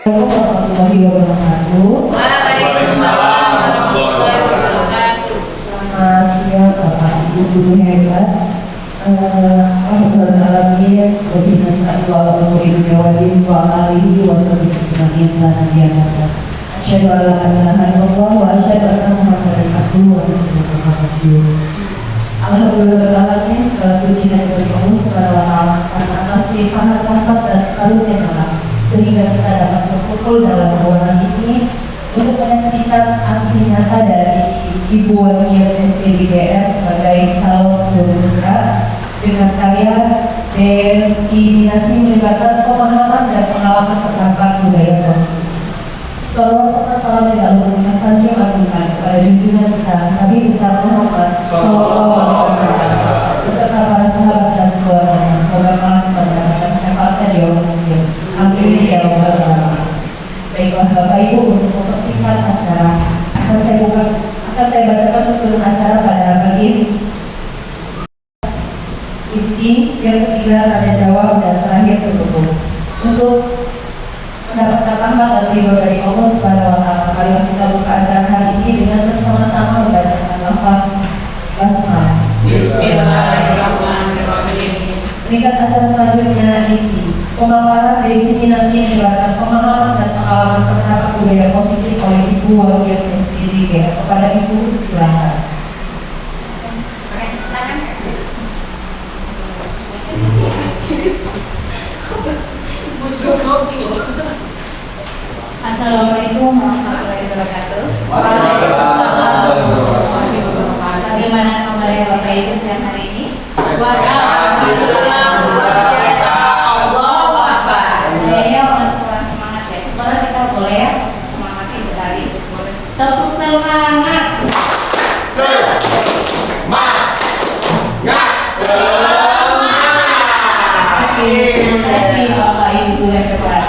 warahmatullahi wabarakatuh. Waalaikumsalam warahmatullahi wabarakatuh. Selamat siang Bapak Ibu guru hebat. Alhamdulillah, wabina sa'ala wa muridun yawadin wa alihi wa sallallahu alaihi wa sallam. Asyhadu an la ilaha illallah wa asyhadu anna Muhammadan abduhu wa rasuluh. Alhamdulillah, segala puji hanya bagi Allah Subhanahu wa taala karena atas limpahan rahmat dan karunia Allah sehingga kita dapat berkumpul dalam ruangan ini untuk menyaksikan aksi nyata dari Ibu Wakil SPDGS sebagai calon guru putra dengan karya diseminasi melibatkan pemahaman dan pengalaman terhadap budaya positif. Salawat serta salam yang Allah sanjung agungkan kepada junjungan kita Nabi besar Muhammad Sallallahu Alaihi Wasallam beserta para sahabat dan keluarganya. Semoga Allah mendapatkan syafaatnya di yaumul qiyamah. Amin ya rabbal alamin. Baiklah Bapak Ibu, untuk mempersingkat acara akan saya bacakan susunan acara pada pagi ini. Inti, yang ketiga tanya jawab, dan terakhir tutup. Untuk mendapatkan rahmat dan ridho dari Allah Subhanahu wa taala, marilah kita buka acara hari ini dengan bersama-sama membacakan lafaz basmalah. Bismillahirrahmanirrahim. Peringkat acara selanjutnya ini pemaparan diseminasi melibatkan pemahaman dan pengalaman terhadap budaya positif oleh Ibu Wakil SPDG. Kepada Ibu, silakan. Assalamualaikum warahmatullahi wabarakatuh. Waalaikumsalam warahmatullahi wabarakatuh. Bagaimana kabarnya Bapak Ibu siang hari ini? Alhamdulillah, luar biasa. Allahu Akbar. Kayaknya masih kurang semangat ya. Sekarang kita boleh ya semangat itu tadi. Tepuk semangat. Terima kasih Bapak Ibu yang hebat.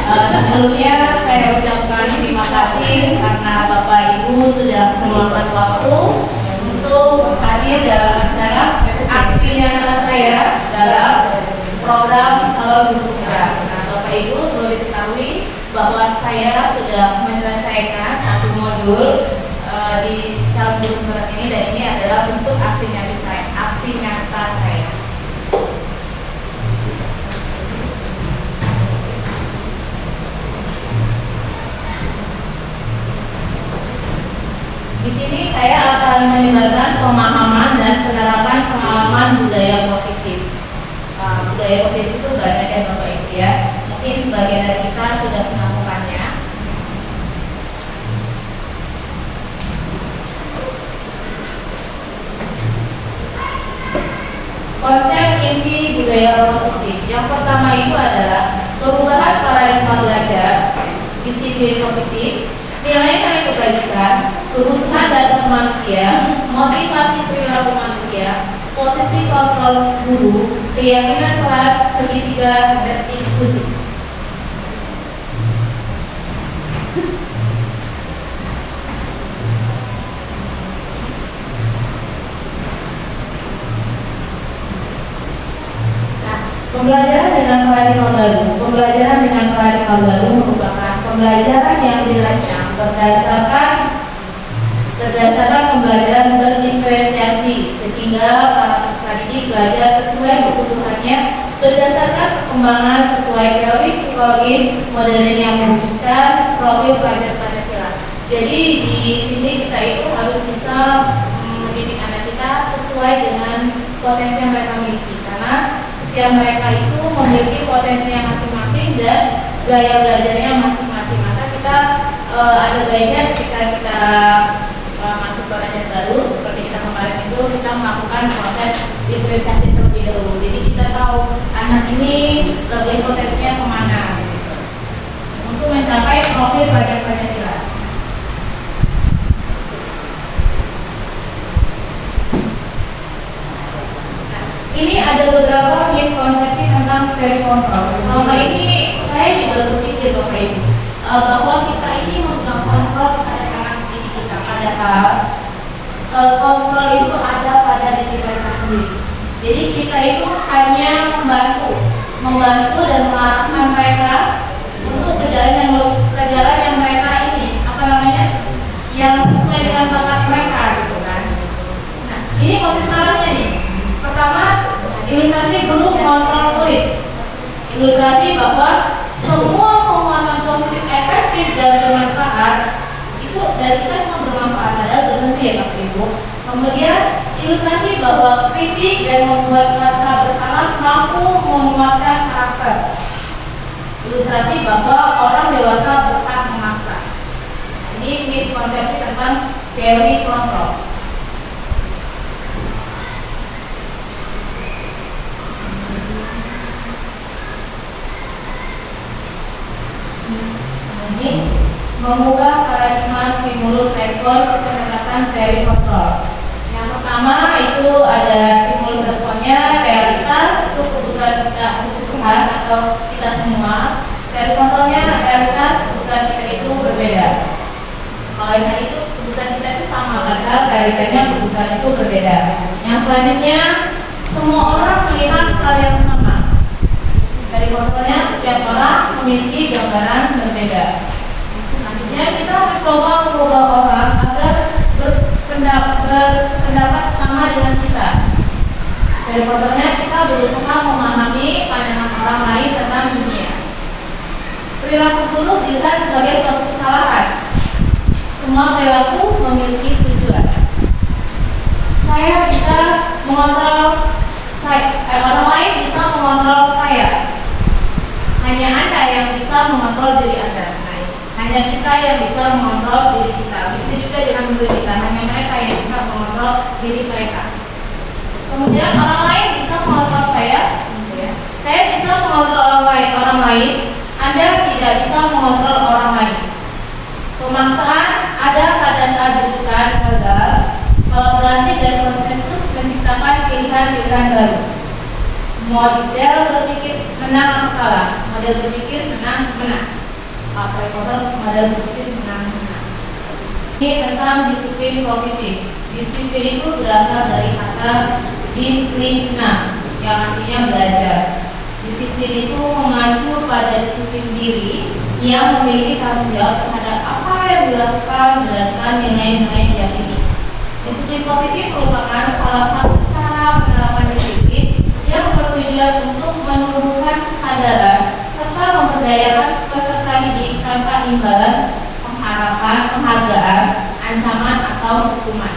Sebelumnya saya ucapkan terima kasih karena Bapak Ibu sudah meluangkan waktu untuk hadir dalam acara aksi nyata saya dalam program Calon Guru Putra. Nah, Bapak Ibu perlu diketahui bahwa saya sudah menyelesaikan satu modul di Calon Guru Putra ini, dan ini adalah bentuk aksi nyata saya. Di sini saya akan melibatkan pemahaman dan penerapan pengalaman budaya positif. Budaya positif itu banyak ya Bapak Ibu ya. Mungkin sebagian dari kita sudah melakukannya. Konsep inti budaya positif. Yang pertama itu adalah perubahan paradigma belajar, disiplin positif, nilai-nilai kebaikan, kebutuhan dasar manusia, motivasi perilaku manusia, posisi kontrol guru, keyakinan kelas, segitiga restitusi. Nah, pembelajaran dengan paradigma baru. Pembelajaran dengan paradigma baru merupakan pembelajaran yang dirancang berdasarkan pembelajaran berdiferensiasi sehingga para peserta didik belajar sesuai kebutuhannya berdasarkan perkembangan sesuai teori psikologis modern yang mewujudkan profil pelajar Pancasila. Jadi di sini kita itu harus bisa mendidik anak kita sesuai dengan potensi yang mereka miliki, karena setiap mereka itu memiliki potensi yang masing-masing dan gaya belajarnya masing-masing. Maka kita ada baiknya ketika kita masuk pelajaran baru seperti kita kemarin itu kita melakukan proses diferensiasi terlebih dahulu. Jadi kita tahu anak ini lebih potensinya kemana untuk mencapai profil pelajar Pancasila. Ini ada beberapa miskonsepsi tentang teori kontrol. Selama ini saya juga berpikir Bapak Ibu bahwa kita ini memegang kontrol pada anak didik kita. Padahal kontrol itu ada pada diri mereka sendiri. Jadi kita itu hanya membantu dan mengarahkan mereka untuk ke jalan yang lebih Ilustrasi bahwa semua penguatan positif efektif dan bermanfaat itu dari kita semua bermanfaat, adalah berhenti ya Bapak Ibu. Kemudian ilustrasi bahwa kritik dan membuat rasa bersalah mampu menguatkan karakter. Ilustrasi bahwa orang dewasa berhak memaksa. Ini miskonsepsi tentang teori kontrol. Mengubah paradigma stimulus respon ke pendekatan teori kontrol. Yang pertama itu ada stimulus responnya, realitas itu kebutuhan atau kita semua. Teori kontrolnya realitas kebutuhan kita itu berbeda. Kalau yang tadi itu kebutuhan kita itu sama, padahal realitanya kebutuhan itu berbeda. Yang selanjutnya semua orang melihat hal yang sama. Teori kontrolnya setiap orang memiliki gambaran berbeda. Kita mencoba mengubah orang agar berpendapat sama dengan kita. Dari fotonya kita berusaha memahami pandangan orang lain tentang dunia. Perilaku buruk dilihat sebagai suatu kesalahan. Semua perilaku memiliki tujuan. Saya bisa mengontrol orang lain bisa mengontrol saya. Hanya Anda yang bisa mengontrol diri Anda. Hanya kita yang bisa mengontrol diri kita. Begitu juga dengan diri kita. Hanya mereka yang bisa mengontrol diri mereka. Kemudian orang lain bisa mengontrol saya. Saya bisa mengontrol orang lain. Anda tidak bisa mengontrol orang lain. Pemaksaan ada pada saat dibutuhkan gagal. Kolaborasi dan konsensus menciptakan pilihan-pilihan baru. Model berpikir menang kalah. Model berpikir menang. Model berpikir menang-menang. Ini tentang disiplin kognitif. Disiplin itu berasal dari kata disiplina, yang artinya belajar. Disiplin itu mengacu pada disiplin diri yang memiliki tanggung jawab terhadap apa yang dilakukan berdasarkan nilai-nilai yang diyakini. Disiplin kognitif merupakan salah satu cara penerapan disiplin yang bertujuan untuk menumbuhkan kesadaran serta memberdayakan peserta didik tanpa imbalan, penghargaan, ancaman atau hukuman.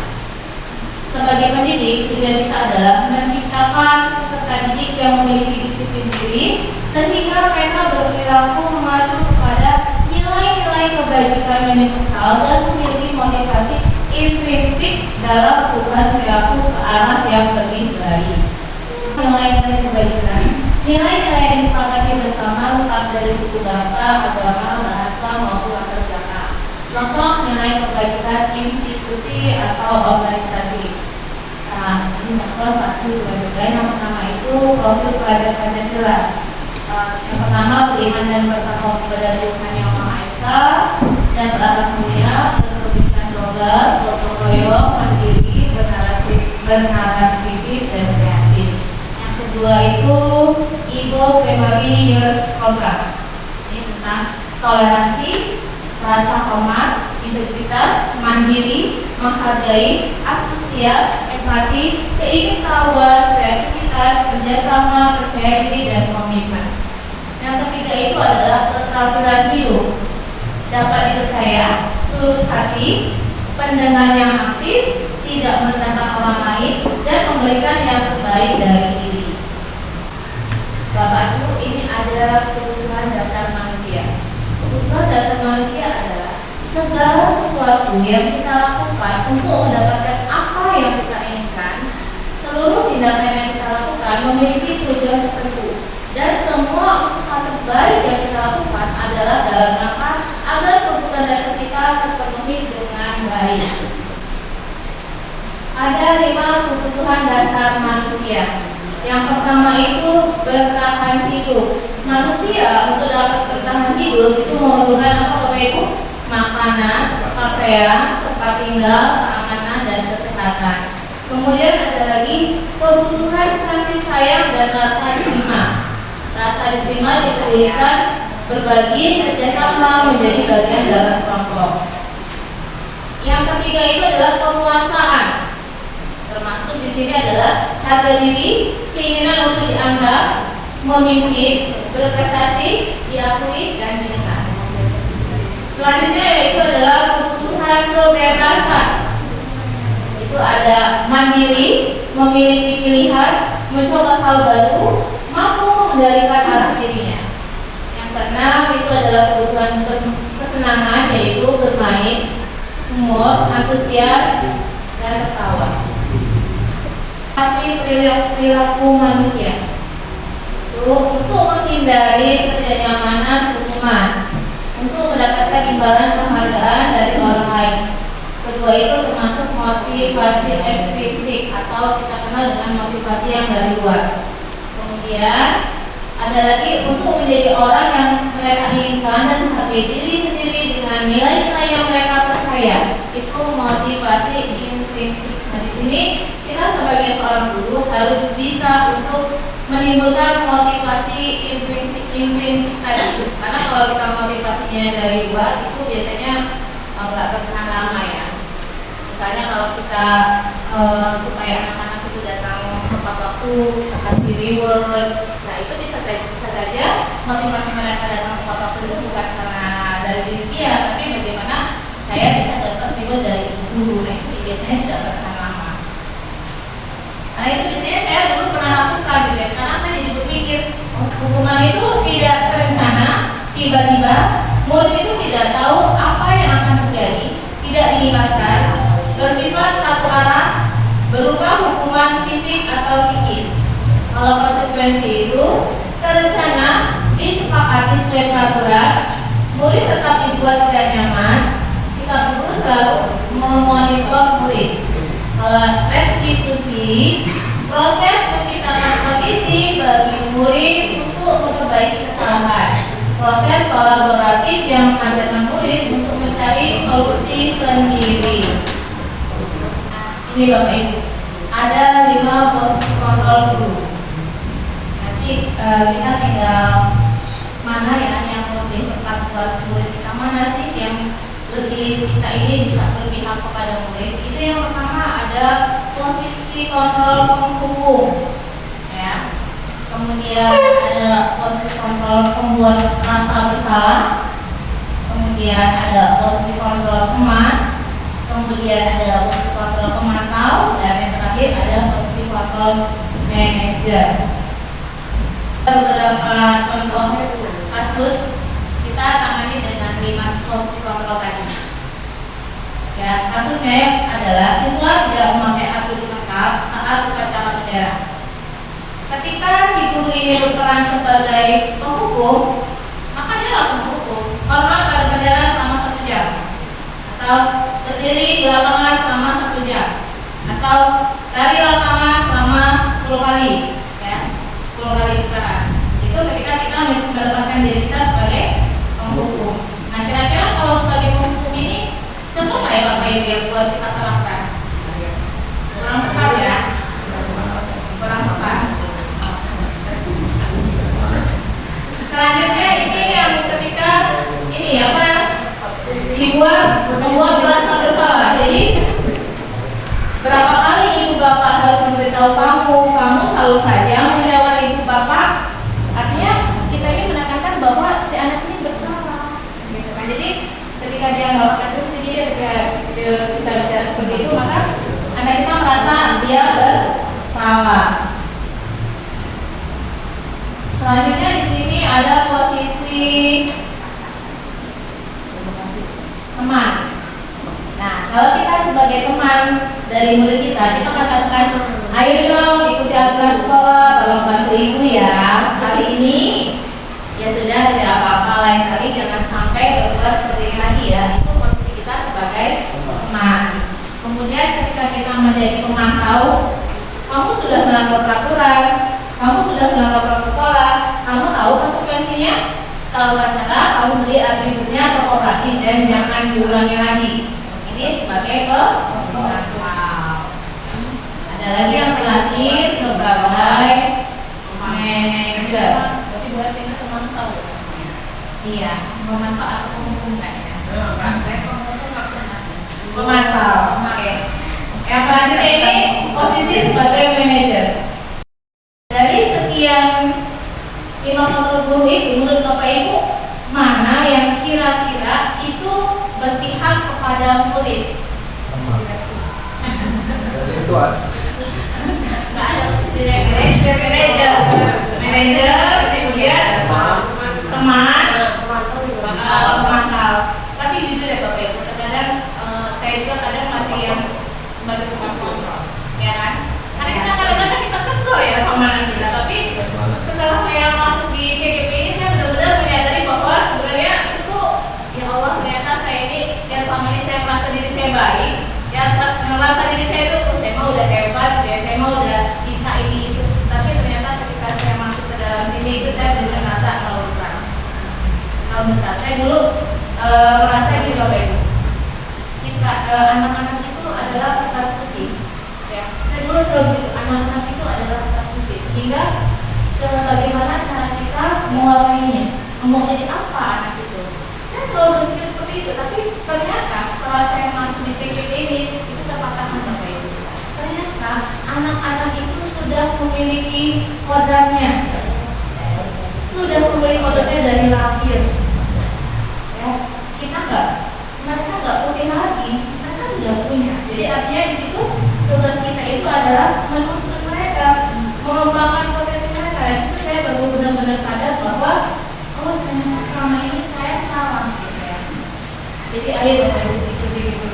Sebagai pendidik, tujuan kita adalah menciptakan peserta didik yang memiliki disiplin diri sehingga mereka berperilaku mengacu kepada nilai-nilai kebajikan universal dan memiliki motivasi intrinsik dalam perubahan perilaku ke arah yang lebih baik. Nilai-nilai kebajikan. Nilai-nilai yang disepakati bersama lepas dari suku bangsa, agama, bahasa maupun latar belakang. Contoh nilai kebajikan institusi atau organisasi. Nah, ini contoh 1, 2, 3. Yang pertama itu profil pelajar Pancasila. Yang pertama beriman dan bertakwa kepada Tuhan Yang Maha Esa dan berakhlak mulia, berkebijakan global, gotong royong, mandiri, bernarasivis dan kreatif. Yang kedua itu Ibo Primary Years Program. Ini tentang toleransi, rasa hormat, integritas, mandiri, menghargai, antusias, empati, keingintahuan, kreativitas, kerjasama, percaya diri, dan komitmen. Yang ketiga itu adalah keterampilan hidup, dapat dipercaya, tulus hati, pendengar yang aktif, tidak merendahkan orang lain, dan memberikan yang terbaik dari diri. Bapak Ibu, ini ada kebutuhan dasar manusia. Kebutuhan dasar manusia adalah segala sesuatu yang kita lakukan untuk mendapatkan apa yang kita inginkan. Seluruh tindakan yang kita lakukan memiliki tujuan tertentu, dan semua usaha terbaik yang kita lakukan adalah dalam rangka agar kebutuhan dasar kita terpenuhi dengan baik. Ada 5 kebutuhan dasar manusia. Yang pertama itu bertahan hidup. Manusia untuk dapat bertahan hidup itu memerlukan apa Bapak Ibu? Makanan, pakaian, tempat tinggal, keamanan, dan kesehatan. Kemudian ada lagi kebutuhan kasih sayang dan rasa diterima. Rasa diterima disebutkan berbagi, kerjasama, menjadi bagian dalam kelompok. Yang ketiga itu adalah penguasaan. Termasuk di sini adalah harga diri, keinginan untuk dianggap, memimpin, berprestasi, diakui, dan didengar. Selanjutnya yaitu adalah kebutuhan kebebasan. Itu ada mandiri, memiliki pilihan, mencoba hal baru, mampu mengendalikan arah dirinya. Yang keenam itu adalah kebutuhan kesenangan, yaitu bermain, humor, antusias, dan tertawa. Pasti perilaku manusia itu untuk menghindari ketidaknyamanan hukuman, untuk mendapatkan imbalan penghargaan dari orang lain. Kedua itu termasuk motivasi ekstrinsik atau kita kenal dengan motivasi yang dari luar. Kemudian ada lagi untuk menjadi orang yang mereka inginkan dan menghargai diri sendiri dengan nilai-nilai yang mereka percaya. Itu motivasi intrinsik. Nah, di sini kita sebagai seorang guru harus bisa untuk menimbulkan motivasi intrinsik tadi. Karena kalau kita motivasinya dari luar itu biasanya nggak bertahan lama ya. Misalnya kalau kita supaya anak-anak itu datang tepat waktu, kasih reward, nah itu bisa saja motivasi mereka datang tepat waktu itu bukan karena dari diri dia, tapi bagaimana saya bisa dapat reward dari guru. Nah itu biasanya tidak bertahan lama. Karena itu biasanya saya dulu pernah lakukan gitu ya. Sekarang saya jadi berpikir hukuman itu tidak terencana, tiba-tiba murid itu tidak tahu apa yang akan terjadi, tidak dilibatkan, bersifat satu arah, berupa hukuman fisik atau psikis. Kalau konsekuensi itu terencana, disepakati sesuai peraturan, murid tetap dibuat tidak nyaman, sikap guru selalu memonitor murid. Kalau restitusi, proses menciptakan kondisi bagi murid untuk memperbaiki kesalahan. Proses kolaboratif yang mengajarkan murid untuk mencari solusi sendiri. Ini Bapak Ibu, ada 5 posisi kontrol guru. Nanti kita tinggal mana ya yang lebih tepat buat murid kita, mana sih yang lebih kita ini bisa berpihak kepada murid. Itu yang pertama ada posisi kontrol penghukum, ya. Kemudian ada posisi kontrol pembuat rasa bersalah. Kemudian ada posisi kontrol teman. Kemudian ada posisi kontrol pemantau, dan yang terakhir ada posisi kontrol manajer. Beberapa contoh kasus kita tangani dengan 5 posisi kontrol tadi. Ya, kasusnya adalah siswa tidak memakai atribut lengkap saat upacara bendera. Ketika si guru ini berperan sebagai penghukum, maka dia langsung menghukum. Hormat pada bendera selama 1 jam, atau berdiri di lapangan selama 1 jam, atau lari lapangan selama 10 kali, ya, 10 kali putaran. Itu ketika kita mendapatkan diri kita sebagai penghukum. Nah, kira-kira kalau sebagai penghukum ini contoh nggak ya Bapak Ibu yang buat kita terapkan? Kurang tepat ya, kurang tepat. Selanjutnya ini yang ketika ini apa membuat merasa bersalah. Jadi berapa kali ibu bapak harus memberitahu kamu selalu saja melewati ibu bapak. Artinya kita ini menekankan bahwa si anak ini bersalah. Gitu kan? Jadi ketika dia nggak pakai itu, jadi kita bicara seperti itu, maka anak kita merasa dia bersalah. Selanjutnya di sini ada posisi teman. Nah, kalau kita sebagai teman dari murid kita katakan, ayo dong ikuti aturan sekolah, tolong bantu ibu ya. Sekali ini ya sudah, tidak apa-apa, lain kali jangan sampai berbuat seperti ini lagi ya. Itu posisi kita sebagai teman. Kemudian ketika kita menjadi pemantau, kamu sudah melanggar peraturan, kamu sudah melanggar protokol sekolah, kamu tahu konsekuensinya. Setelah upacara, kamu beli atributnya ke koperasi dan jangan diulangi lagi. Ini sebagai pemantau. Ada lagi yang terakhir sebagai manajer. Berarti buat ini pemantau. Iya, pemantau atau penghukum kayaknya. Saya pemantau. Oke. Yang selanjutnya ini posisi sebagai manajer. Dari sekian kontrol guru itu menurut Bapak Ibu mana yang kira-kira itu berpihak kepada murid? Nggak ada manajer, kemudian teman, pemantau. Tapi jujur ya Bapak Ibu, terkadang saya juga kadang masih yang sebagai tukang kontrol, ya kan? Karena kita kadang-kadang kita kesel ya sama anak kita, tapi setelah saya masuk di CGP ini saya benar-benar menyadari bahwa sebenarnya itu tuh ya Allah, ternyata saya ini yang selama ini saya merasa diri saya baik, ya merasa diri saya itu saya mau udah hebat, ya saya mau udah bisa ini itu, tapi ternyata ketika saya masuk ke dalam sini itu saya benar-benar merasa kalau besar. Saya dulu merasa gini Bapak Ibu, kita anak-anak itu adalah kertas putih, ya. Saya dulu selalu gitu, anak-anak itu adalah kertas putih, sehingga bagaimana cara kita mewarnainya, mau jadi apa anak itu. Saya selalu berpikir seperti itu, tapi ternyata setelah saya masuk di CGP ini itu terpatahkan Bapak Ibu. Ternyata anak-anak itu sudah memiliki kodratnya, dari lahir. Ya, mereka nggak putih lagi, mereka sudah punya. Jadi artinya di situ tugas kita itu adalah menuntut mereka, mengembangkan potensi mereka. Di situ saya baru benar-benar sadar bahwa oh ternyata selama ini saya salah. Gitu ya. Jadi ayo Bapak Ibu ikuti gitu.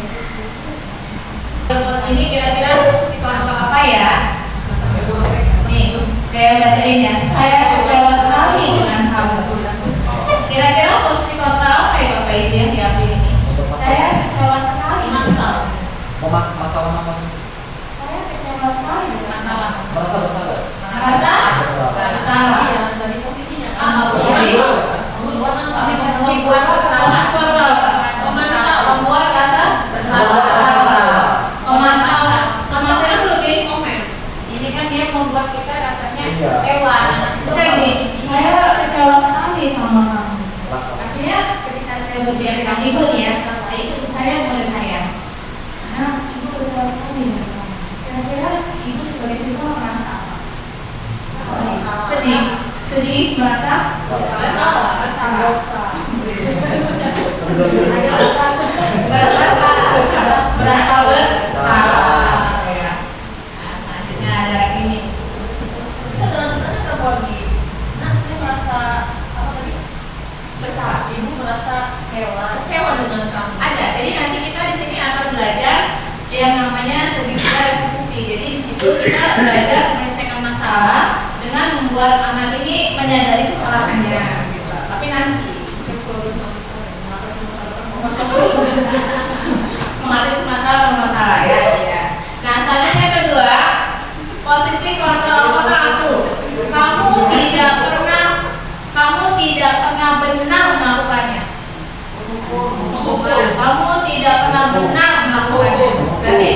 Ini kira-kira psikolog apa ya? Nih, saya bacain ya. Saya kecewa sekali dengan kamu. Kira-kira posisi kontra apa ya Bapak Ibu yang diambil ini? Saya kecewa sekali. Mantap. Masalah apa? Saya kecewa sekali dengan masalah. Merasa bersalah. Bersalah. Iya, dari posisinya. Posisi. Membuat bersalah. Membuat rasa bersalah. Memantau itu lebih komen. Ini kan dia membuat kita rasanya kecewa. Saya kecewa sekali sama kamu. Akhirnya ketika saya berbicara dengan ibu ya, itu saya mulai sayang. Karena ibu kecewa sekali dengan kamu. Kira-kira ibu sebagai siswa merasa apa? Sedih, merasa bersalah. Merasa bersalah. Nah, selanjutnya ada lagi nih. Kita terus-terus terbagi. Nah, saya merasa apa tadi? Bersalah. Ibu merasa kecewa dengan kamu. Ada. Jadi nanti kita di sini akan belajar yang namanya segitiga restitusi. Jadi di situ kita belajar menyelesaikan masalah dengan membuat anak ini menyadari kesalahannya. Gitu. Tapi nanti mengatasi masalah ya. Nah, selanjutnya kedua, posisi kontrol otak aku. Kamu tidak pernah benar melakukannya. Kamu tidak pernah benar melakukannya. Berarti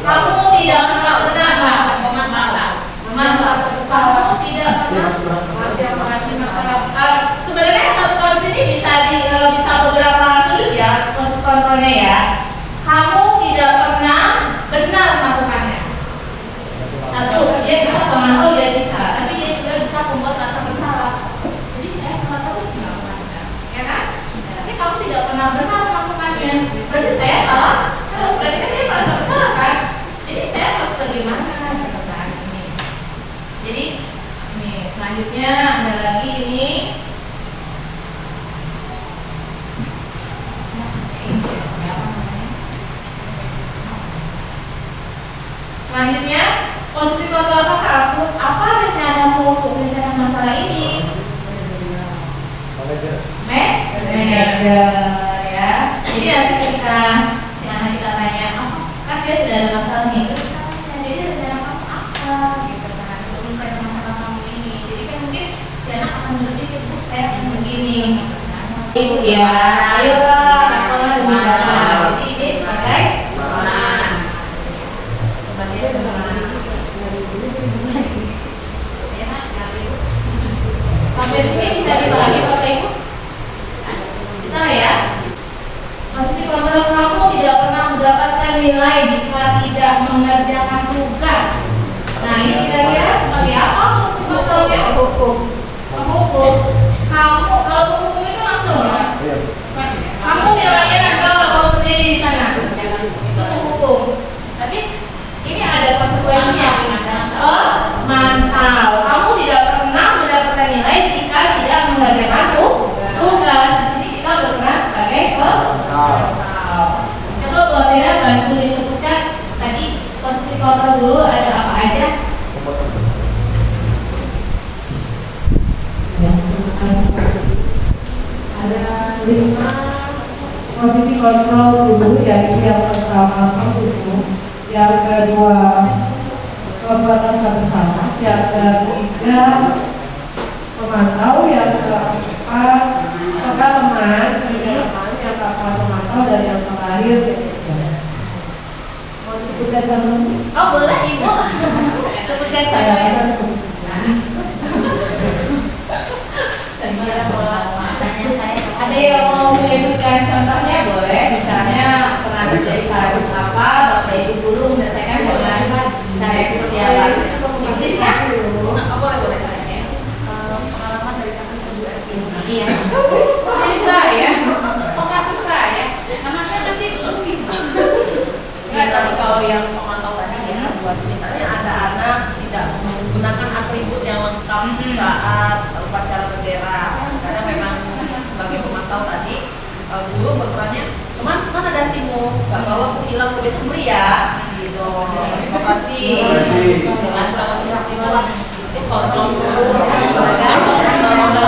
kamu tidak pernah benar melakukan kamu tidak pernah. Sebenarnya satu kasus ini bisa beberapa sudut ya, proses kontrolnya ya. Kamu tidak pernah benar melakukannya. Satu, dia bisa pemantau, dia bisa, tapi dia juga bisa membuat rasa bersalah. Jadi saya salah terus melakukannya, ya kan? Tapi kamu tidak pernah benar melakukannya. Berarti saya salah terus. Berarti kan dia merasa bersalah kan? Jadi saya harus bagaimana gitu kan ini. Jadi ini selanjutnya ada lagi ini. Selanjutnya, posisi kontrol apakah aku? Apa rencanamu untuk menyelesaikan masalah ini? Manajer ya. Jadi nanti ketika si anak kita tanya, kan dia sudah ada masalah nih, terus kita tanya, jadi rencana kamu apa? Gitu kan, untuk menyelesaikan masalah kamu ini. Jadi kan mungkin si anak akan berpikir, saya akan begini. Ibu ya, ayolah, lakukan lebih banyak. Jadi ini sebagai sampai sini bisa dipahami Bapak Ibu? Bisa ya? Posisi kontrol kamu tidak pernah mendapatkan nilai jika tidak mengerjakan tugas. posisi kontrol dulu, yaitu yang pertama pendukung, yang kedua pembatasan bersama, yang ketiga pemantau, yang keempat pengalaman, yang keempat pemantau, dan yang terakhir manajer. Mau disebutkan sama? Oh boleh Ibu. Sebutkan saja. Ada yang mau menyebutkan contohnya boleh, misalnya pernah menjadi kasus apa, Bapak Ibu guru menyelesaikan dengan cara seperti apa? Bisa? Boleh. Pengalaman dari kasus ibu RP. Iya. Jadi saya, kasus saya, nama saya nanti tapi kalau yang pemantau tadi ya, buat misalnya ada anak tidak menggunakan atribut yang lengkap saat upacara bendera, karena memang sebagai pemantau tadi guru berperannya, teman mana dasimu, nggak bawa bu, hilang ke besembeli ya, gitu. Terima kasih. Dengan kurang lebih seperti itu kontrol guru sebagai pemantau.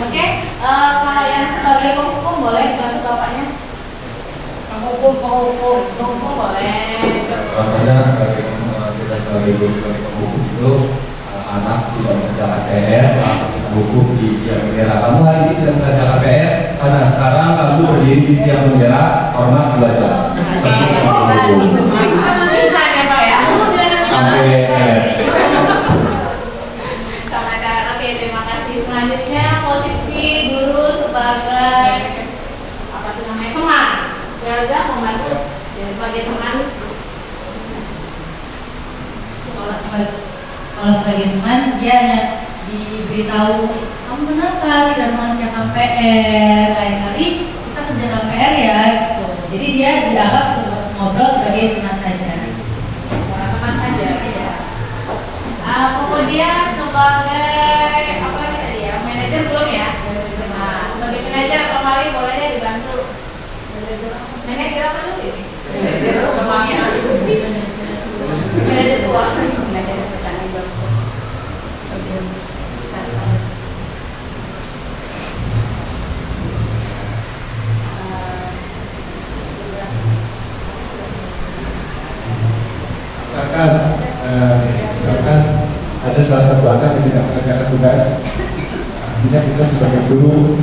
Oke, kalau yang sebagai penghukum boleh dibantu bapaknya. Penghukum boleh. Contohnya kita sebagai guru sebagai penghukum itu anak tidak mengerjakan PR, kita hukum di tiang bendera. Kamu hari ini tidak mengerjakan PR, sana sekarang kamu berdiri di tiang bendera, hormat dibaca. Seperti itu hukum. Bisa ya Pak ya. Sampai Sama cara. Oke, terima kasih. Selanjutnya posisi guru sebagai apa tuh namanya, teman. Gaza membantu sebagai teman. Kalau sebagai teman dia hanya diberitahu kamu kenapa tidak mengerjakan PR, lain kali kita kerjakan PR ya gitu. Jadi dia dianggap ngobrol sebagai teman saja. Teman saja ya. Kemudian sebagai apa nih tadi ya, manajer belum ya? Nah, sebagai manajer kemarin boleh deh dibantu. Manajer apa dulu ini? Manajer semuanya. Manajer keuangan. Misalkan ada salah satu anak yang tidak mengerjakan tugas, artinya kita sebagai guru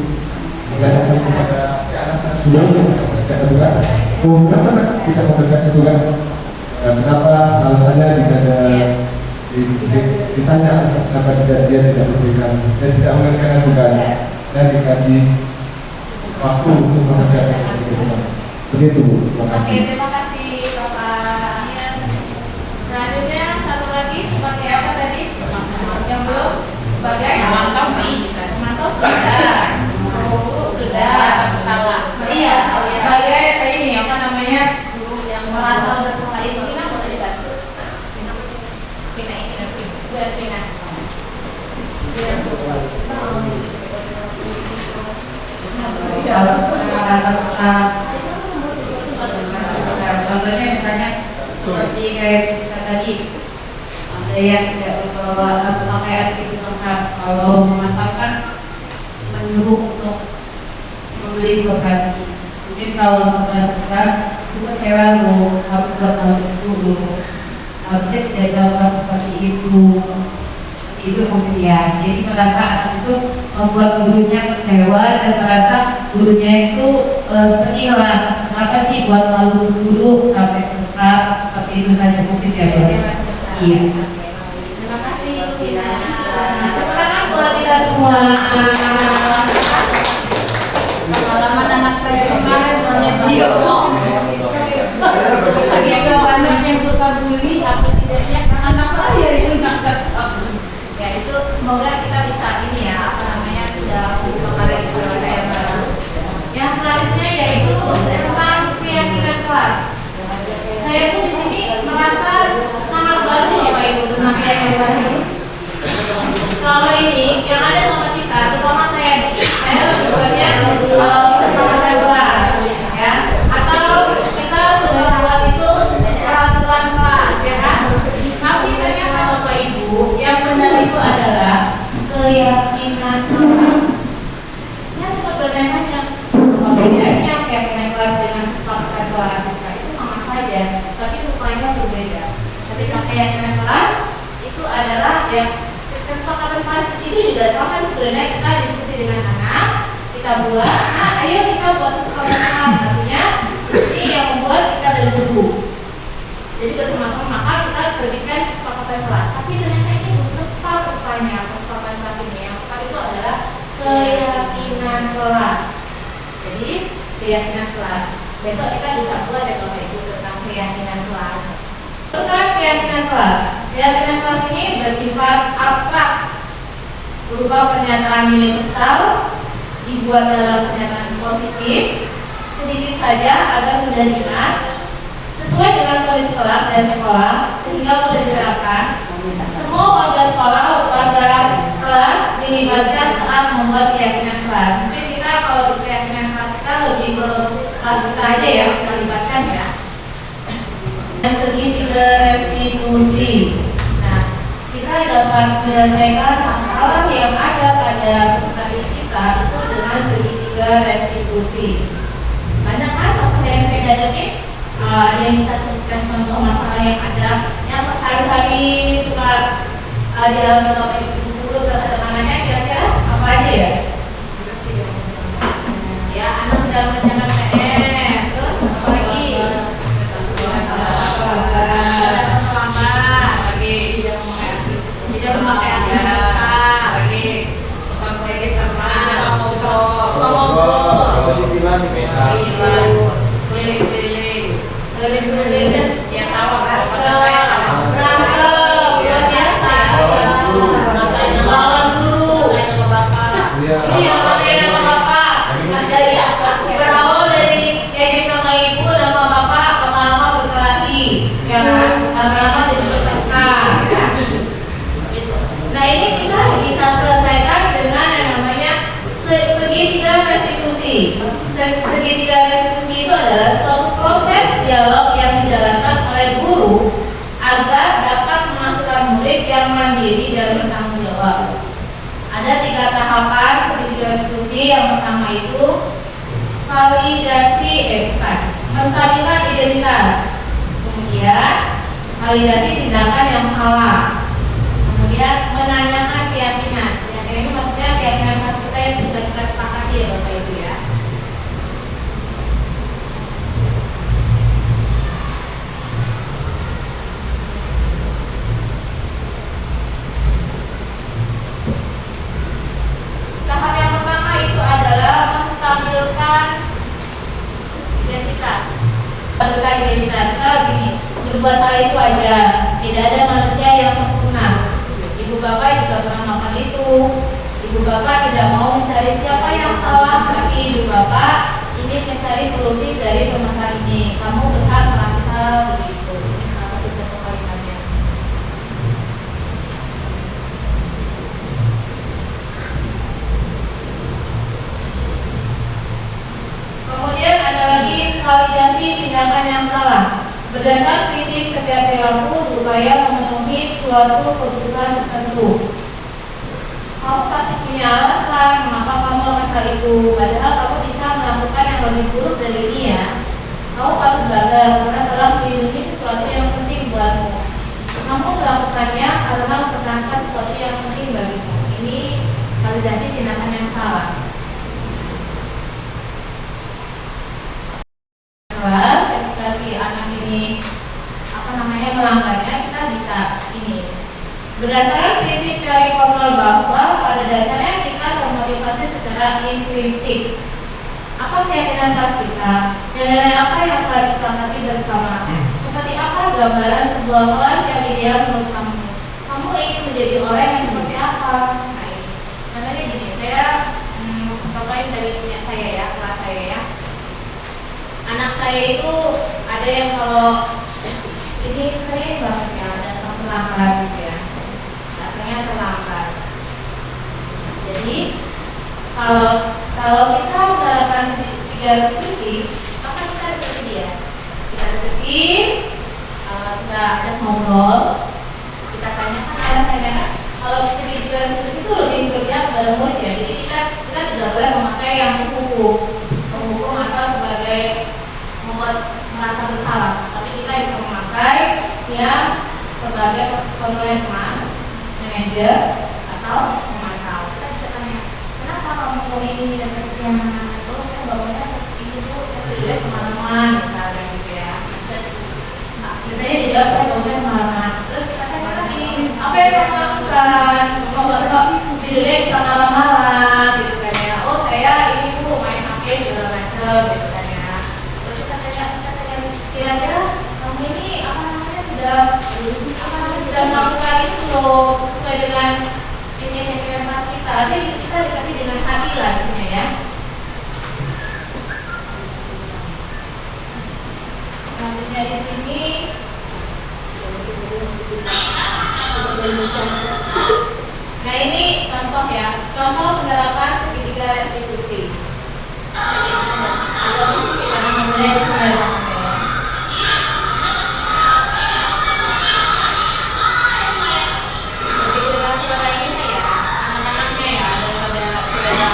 mengatakan kepada si anak sudah mengerjakan tugas, kenapa nak tidak mengerjakan tugas? Kenapa alasannya ditanya kenapa dia tidak memberikan dan tidak mengerjakan tugas dan dikasih waktu untuk mengerjakan tugas. Begitu, terima Oke, kasih. terima kasih Bapak. Selanjutnya satu lagi sebagai apa tadi? Yang belum sebagai pemantau pemantau sudah. Sudah salah. Iya, sebagai ini apa namanya? Guru yang merasa bersalah itu kita boleh dibantu. Pina ini nanti buat Pina. Kalau merasa bersalah, contohnya misalnya seperti kayak Prisca tadi, ada yang tidak berbawa memakai atribut lengkap. Kalau memantaukan menyuruh untuk membeli bekasi. Mungkin kalau untuk beras besar itu kecewa lu harus buat tahun itu dulu. Harusnya tidak dilakukan seperti itu. Itu kemudian jadi merasa itu membuat gurunya kecewa dan merasa gurunya itu sedih lah. Kenapa sih buat malu guru sampai seperti itu saja mungkin ya Bu? Iya. Terima kasih Ibu Pina. Tepuk tangan buat kita semua. Pengalaman anak saya kemarin soalnya Gio. Lagi ada anak yang suka bully, aku tidak siap anak saya itu nggak ketemu. Ya itu semoga kita bisa ini ya apa namanya sudah membuka karya yang baru. Yang selanjutnya yaitu tentang keyakinan kelas. Saya pun di sini merasa sangat baru Bapak Ibu tentang keyakinan kelas ini. Selama ini yang ada sama kita, terutama saya lebih banyak kesepakatan kelas, ya. Atau kita sudah buat itu peraturan kelas, ya kan? Tapi ternyata Bapak Ibu yang benar itu adalah keyakinan kelas. Saya sempat bertanya, keyakinan kelas itu adalah yang kesepakatan kelas itu juga sama sebenarnya. Kita diskusi dengan anak, kita buat, nah ayo kita buat kesepakatan kelas, artinya ini yang membuat kita dan guru. Jadi bersama-sama maka kita terbitkan kesepakatan kelas. Tapi ternyata ini belum tepat rupanya kesepakatan kelas ini. Yang tepat itu adalah keyakinan kelas. Jadi keyakinan kelas. Besok kita bisa buat ya Bapak Ibu tentang keyakinan kelas. Tentang keyakinan kelas. Keyakinan kelas ini bersifat abstrak, berupa pernyataan universal, dibuat dalam pernyataan positif, sedikit saja agar mudah diingat, sesuai dengan kondisi kelas dan sekolah, sehingga mudah diterapkan. Semua warga sekolah, warga kelas dilibatkan saat membuat keyakinan kelas. Mungkin kita kalau di keyakinan kelas kita lebih ke kelas kita aja ya, kita libatkan ya. Segitiga restitusi. Nah, kita dapat menyelesaikan masalah yang ada pada peserta didik kita itu dengan segitiga restitusi. Banyak kan masalah yang saya hadapi? Ada yang bisa sebutkan contoh masalah yang ada yang hari-hari suka dialami oleh ibu-guru terhadap anaknya, kira-kira apa aja ya? Ya, anak sedang mengerjakan PR, terus apa lagi? Terlambat, lagi tidak memakai alat, lagi tukang kredit teman, keliling-keliling ya tahu apa saya berantem luar biasa lawan guru nama bapak ini yang pakai nama bapak dari berawal dari kayak nama ibu nama bapak lama-lama berkelahi ya kan lama-lama jadi bertengkar ya. Nah ini kita bisa selesaikan dengan yang namanya segitiga restitusi. Segitiga restitusi itu adalah suatu proses dialog yang dijalankan oleh guru agar dapat menghasilkan murid yang mandiri dan bertanggung jawab. Ada 3 tahapan segitiga restitusi. Yang pertama itu menstabilkan identitas. Kemudian validasi tindakan yang salah. Kemudian menanyakan keyakinan. Yang ini maksudnya keyakinan khas kita yang sudah kita sepakati ya Bapak Ibu ya. Tahap yang pertama itu adalah menstabilkan identitas. Menstabilkan identitas. Kalau gini, berbuat hal itu aja. Tidak ada manusia yang sempurna. Ibu bapak juga pernah melakukan itu. Ibu bapak tidak mau mencari siapa yang salah, tapi ibu bapak ingin mencari solusi dari permasalahan ini. Kamu berhak merasa begitu. Ini salah satu contoh kalimatnya. Kemudian ada lagi validasi tindakan yang salah. Berdasar prinsip setiap perilaku berupaya memenuhi suatu kebutuhan tertentu. Kamu pasti punya alasan mengapa kamu melakukan hal itu, padahal kamu bisa melakukan yang lebih buruk dari ini ya. Kamu patut bangga karena telah melindungi sesuatu yang penting buatmu. Kamu melakukannya karena mempertahankan sesuatu yang penting bagimu. Ini validasi tindakan yang salah. Kelas ketika si anak ini melanggarnya, kita bisa ini berdasarkan prinsip teori kontrol bahwa pada dasarnya kita termotivasi secara intrinsik. Apa keyakinan kelas kita? Nilai apa yang telah disepakati bersama? Seperti apa gambaran sebuah kelas yang ideal menurut kamu? Kamu ingin menjadi orang yang seperti apa? Nah ini, contohnya gini, saya contohin dari punya saya ya, kelas saya ya. Anak saya itu ada yang kalau ini sering banget ya datang terlambat gitu ya, datangnya terlambat. Jadi kalau kita menerapkan 3 diskusi, maka kita deketi dia, kita deketin, kita ajak ngobrol, kita tanyakan alasannya. Kalau 3 diskusi itu lebih berpihak kepada murid ya, jadi kita tidak boleh memakai yang menghukum atau sebagai membuat merasa bersalah, tapi kita bisa memakai yang sebagai sebagai proses kontrol manajer atau memantau. Kita bisa tanya, kenapa kamu mau ini dan kesianan? Terus kan bapaknya itu tuh saya lihat kemalaman misalnya gitu ya. Nah, biasanya dijawab saya bapaknya kemalaman. Terus kita tanya lagi, apa yang kamu lakukan? Kamu bapak dilihat sama malam gitu kan ya. Oh saya ini bu main HP segala macam gitu kan ya. Terus kita tanya kira-kira kamu ini apa namanya sudah melakukan itu loh sesuai dengan ini yang pas kita. Jadi kita dekati dengan hati lah intinya ya. Selanjutnya di sini nah ini contoh ya, contoh penerapan segitiga restitusi. Agak musik sih karena modelnya di sini ya. Begitu dengan suara ini ya, anak-anaknya ya daripada suara.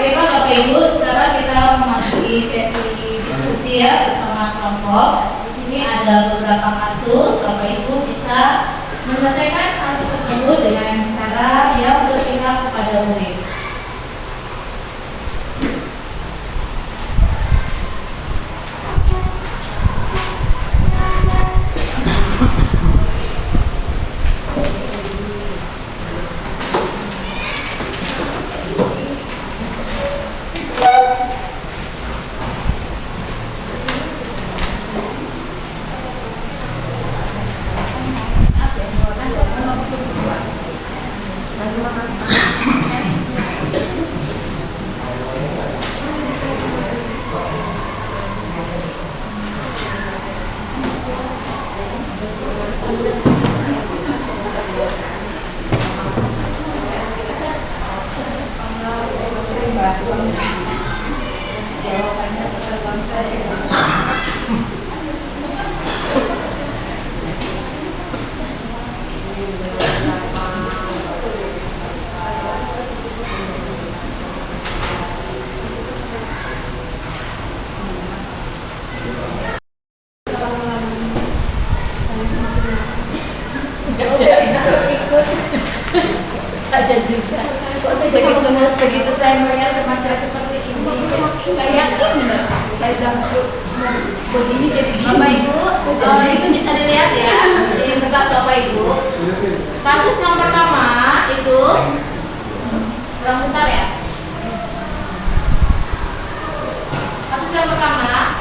Baiklah Bapak Ibu, sekarang kita memasuki sesi diskusi ya bersama kelompok. Di sini ada beberapa kasus, Bapak Ibu bisa menyelesaikan kasus tersebut dengan cara yang berpihak kepada murid. Ada juga. Kok segitu saya melihat remaja seperti ini, saya yakin mbak, saya sudah begini jadi gini. Bapak Ibu, itu bisa dilihat ya di sebelah Bapak Ibu. Kasus yang pertama itu kurang besar ya. Kasus yang pertama,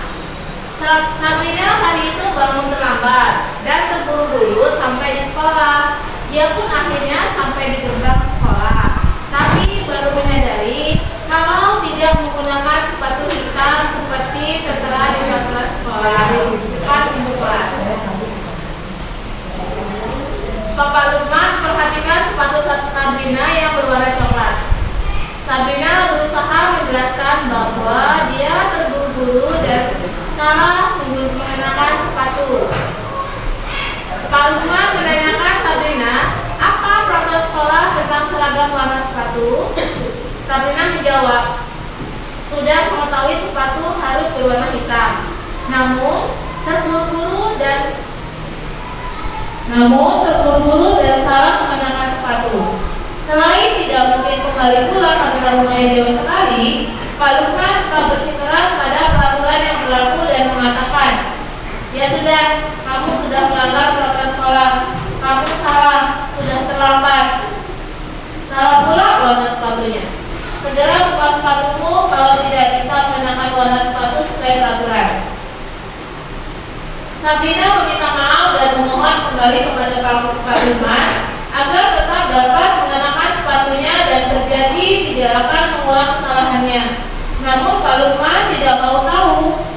Sabrina hari itu bangun terlambat dan terburu-buru sampai di sekolah. Dia pun akhirnya sampai di gerbang sekolah, tapi baru menyadari kalau tidak menggunakan sepatu hitam seperti tertera di peraturan sekolah depan pintu kelas. Bapak Lukman perhatikan sepatu Sabrina yang berwarna coklat. Sabrina berusaha menjelaskan bahwa dia terburu-buru dan salah mengenakan sepatu. Pak Lukman menanyakan Sabrina, apa peraturan sekolah tentang seragam warna sepatu? Sabrina menjawab, sudah mengetahui sepatu harus berwarna hitam. Namun terburu-buru dan salah mengenakan sepatu. Selain tidak mungkin kembali pulang karena rumahnya jauh sekali, Pak Lukman tetap bersikeras pada peraturan yang berlaku dan mengatakan, ya sudah, kamu sudah melanggar peraturan sekolah. Kamu salah, sudah terlambat. Salah pula warna sepatunya. Segera buka sepatumu kalau tidak bisa mengenakan warna sepatu sesuai peraturan. Sabrina meminta maaf dan memohon kembali kepada Pak Lukman agar tetap dapat mengenakan sepatunya dan terjadi tidak akan mengulang kesalahannya. Namun Pak Lukman tidak mau tahu.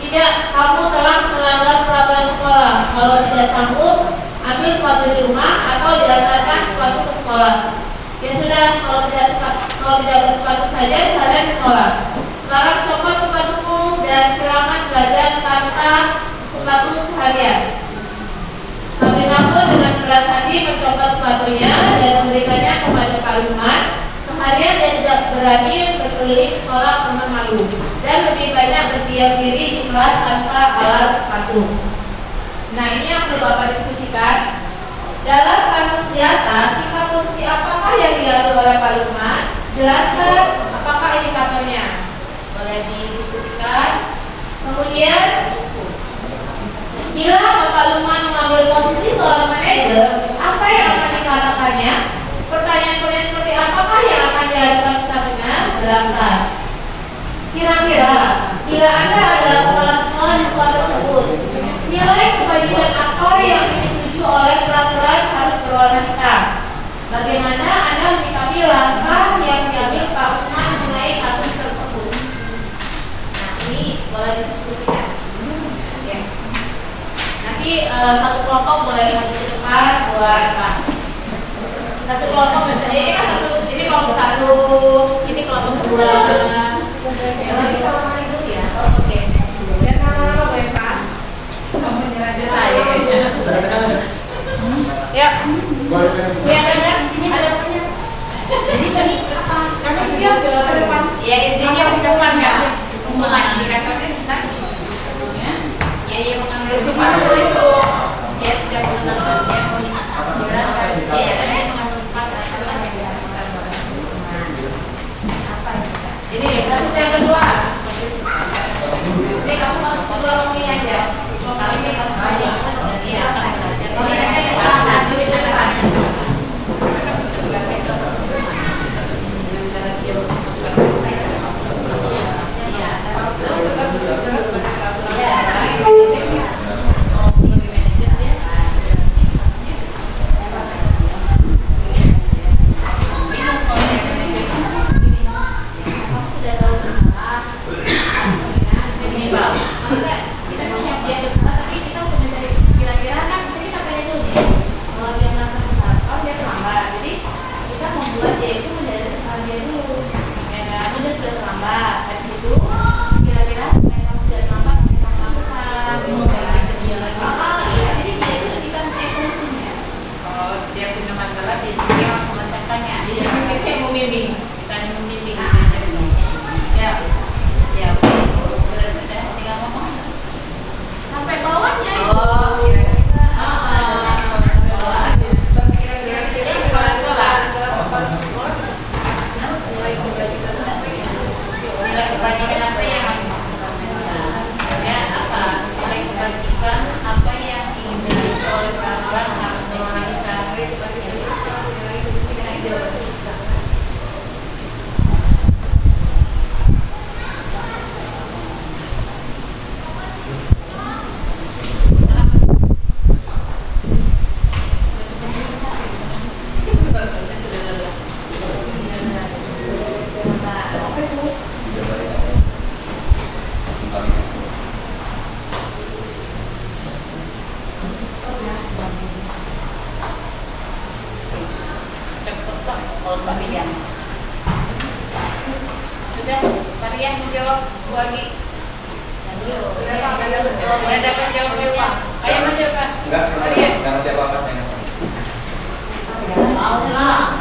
Tidak, kamu telah melanggar peraturan sekolah. Kalau tidak sanggup, ambil sepatu di rumah atau diantarkan sepatu ke sekolah. Ya sudah, kalau tidak bersepatu saja, sekalian sekolah. Sekarang copot sepatumu dan silakan belajar tanpa sepatu seharian. Sabrina pun dengan berat hati mencopot sepatunya dan memberikannya kepada Pak Lukman. Seharian dia tidak berani berkeliling sekolah karena malu dan lebih banyak berdiam diri di kelas tanpa alas sepatu. Nah, ini yang perlu Bapak diskusikan. Dalam kasus di atas, sikap fungsi apakah yang diambil oleh Pak Lukman? Jelaskan apakah indikatornya. Boleh didiskusikan. Kemudian, bila Bapak Lukman mengambil posisi seorang manajer, apa yang akan dikatakannya? Pertanyaan-pertanyaan seperti apakah yang akan diajukan Sabrina? Jelaskan. Kira-kira, bila Anda adalah kepala sekolah di sekolah tersebut, nilai kebajikan apa yang dituju oleh peraturan harus berwarna hitam? Bagaimana Anda menyikapi langkah yang diambil Pak Lukman mengenai kasus tersebut? Nah, ini boleh didiskusikan. Oke. Nanti satu kelompok boleh maju ke depan buat Pak. Satu kelompok misalnya ini kan ini kelompok satu, ini kelompok dua. Ya, lagi sama dulu ya. Oke. Dan nama boleh Pak? Kamu nyerah saya kayaknya. Ya. Ya kan? Ada punya. Jadi tadi apa? Kami siap ke depan. Ya intinya pengumuman ya. Pengumuman indikatornya kita. Ya ya mengambil sepatu itu. Ya sudah mengenal dia mau diatas. Ya kan dia mengambil sepatu adalah yang dilakukan. Apa ini? Kasus yang kedua. Ini kamu harus kedua ini aja. Kali ini kasus tadi jadi akan belajar. Kalau ini kesalahan itu bisa terhadap. yang menjawab Bu Agi? Sudah Pak, nggak dapat jawaban. Sudah dapat jawabannya. Ayo menjawab Kak. Enggak, Kalian. enggak ngerti apa-apa saya. Allah.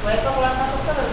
Gue kok keluar masuk terus.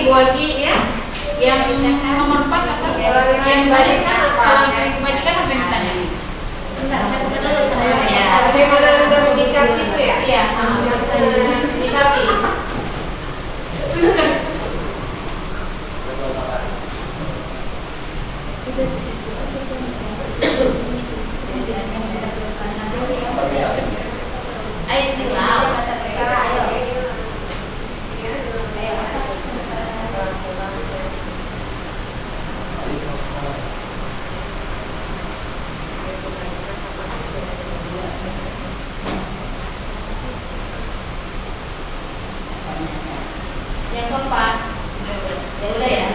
Bu Agi ya, yang nomor 4 apa? Yang balik kalau kebajikan apa yang ditanya? Sebentar, saya buka dulu saya ya. Bagaimana Anda menyikapi itu ya? Iya, menyikapi. Ayo silau. Yang keempat, ya udah ya.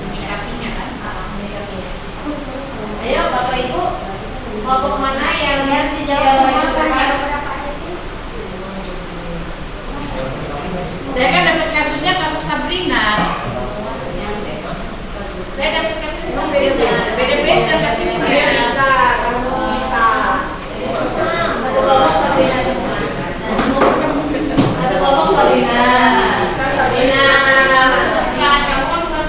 Menyikapinya kan? Menyikapinya. Ayo Bapak Ibu, kelompok mana yang harus dijawab maju ke depan? Saya kan dapat kasusnya kasus Sabrina. Saya dapat kasusnya Sabrina. Beda-beda kasusnya. Satu kelompok Sabrina semua. Satu kelompok Sabrina. Sabrina. Kan kamu kan bukan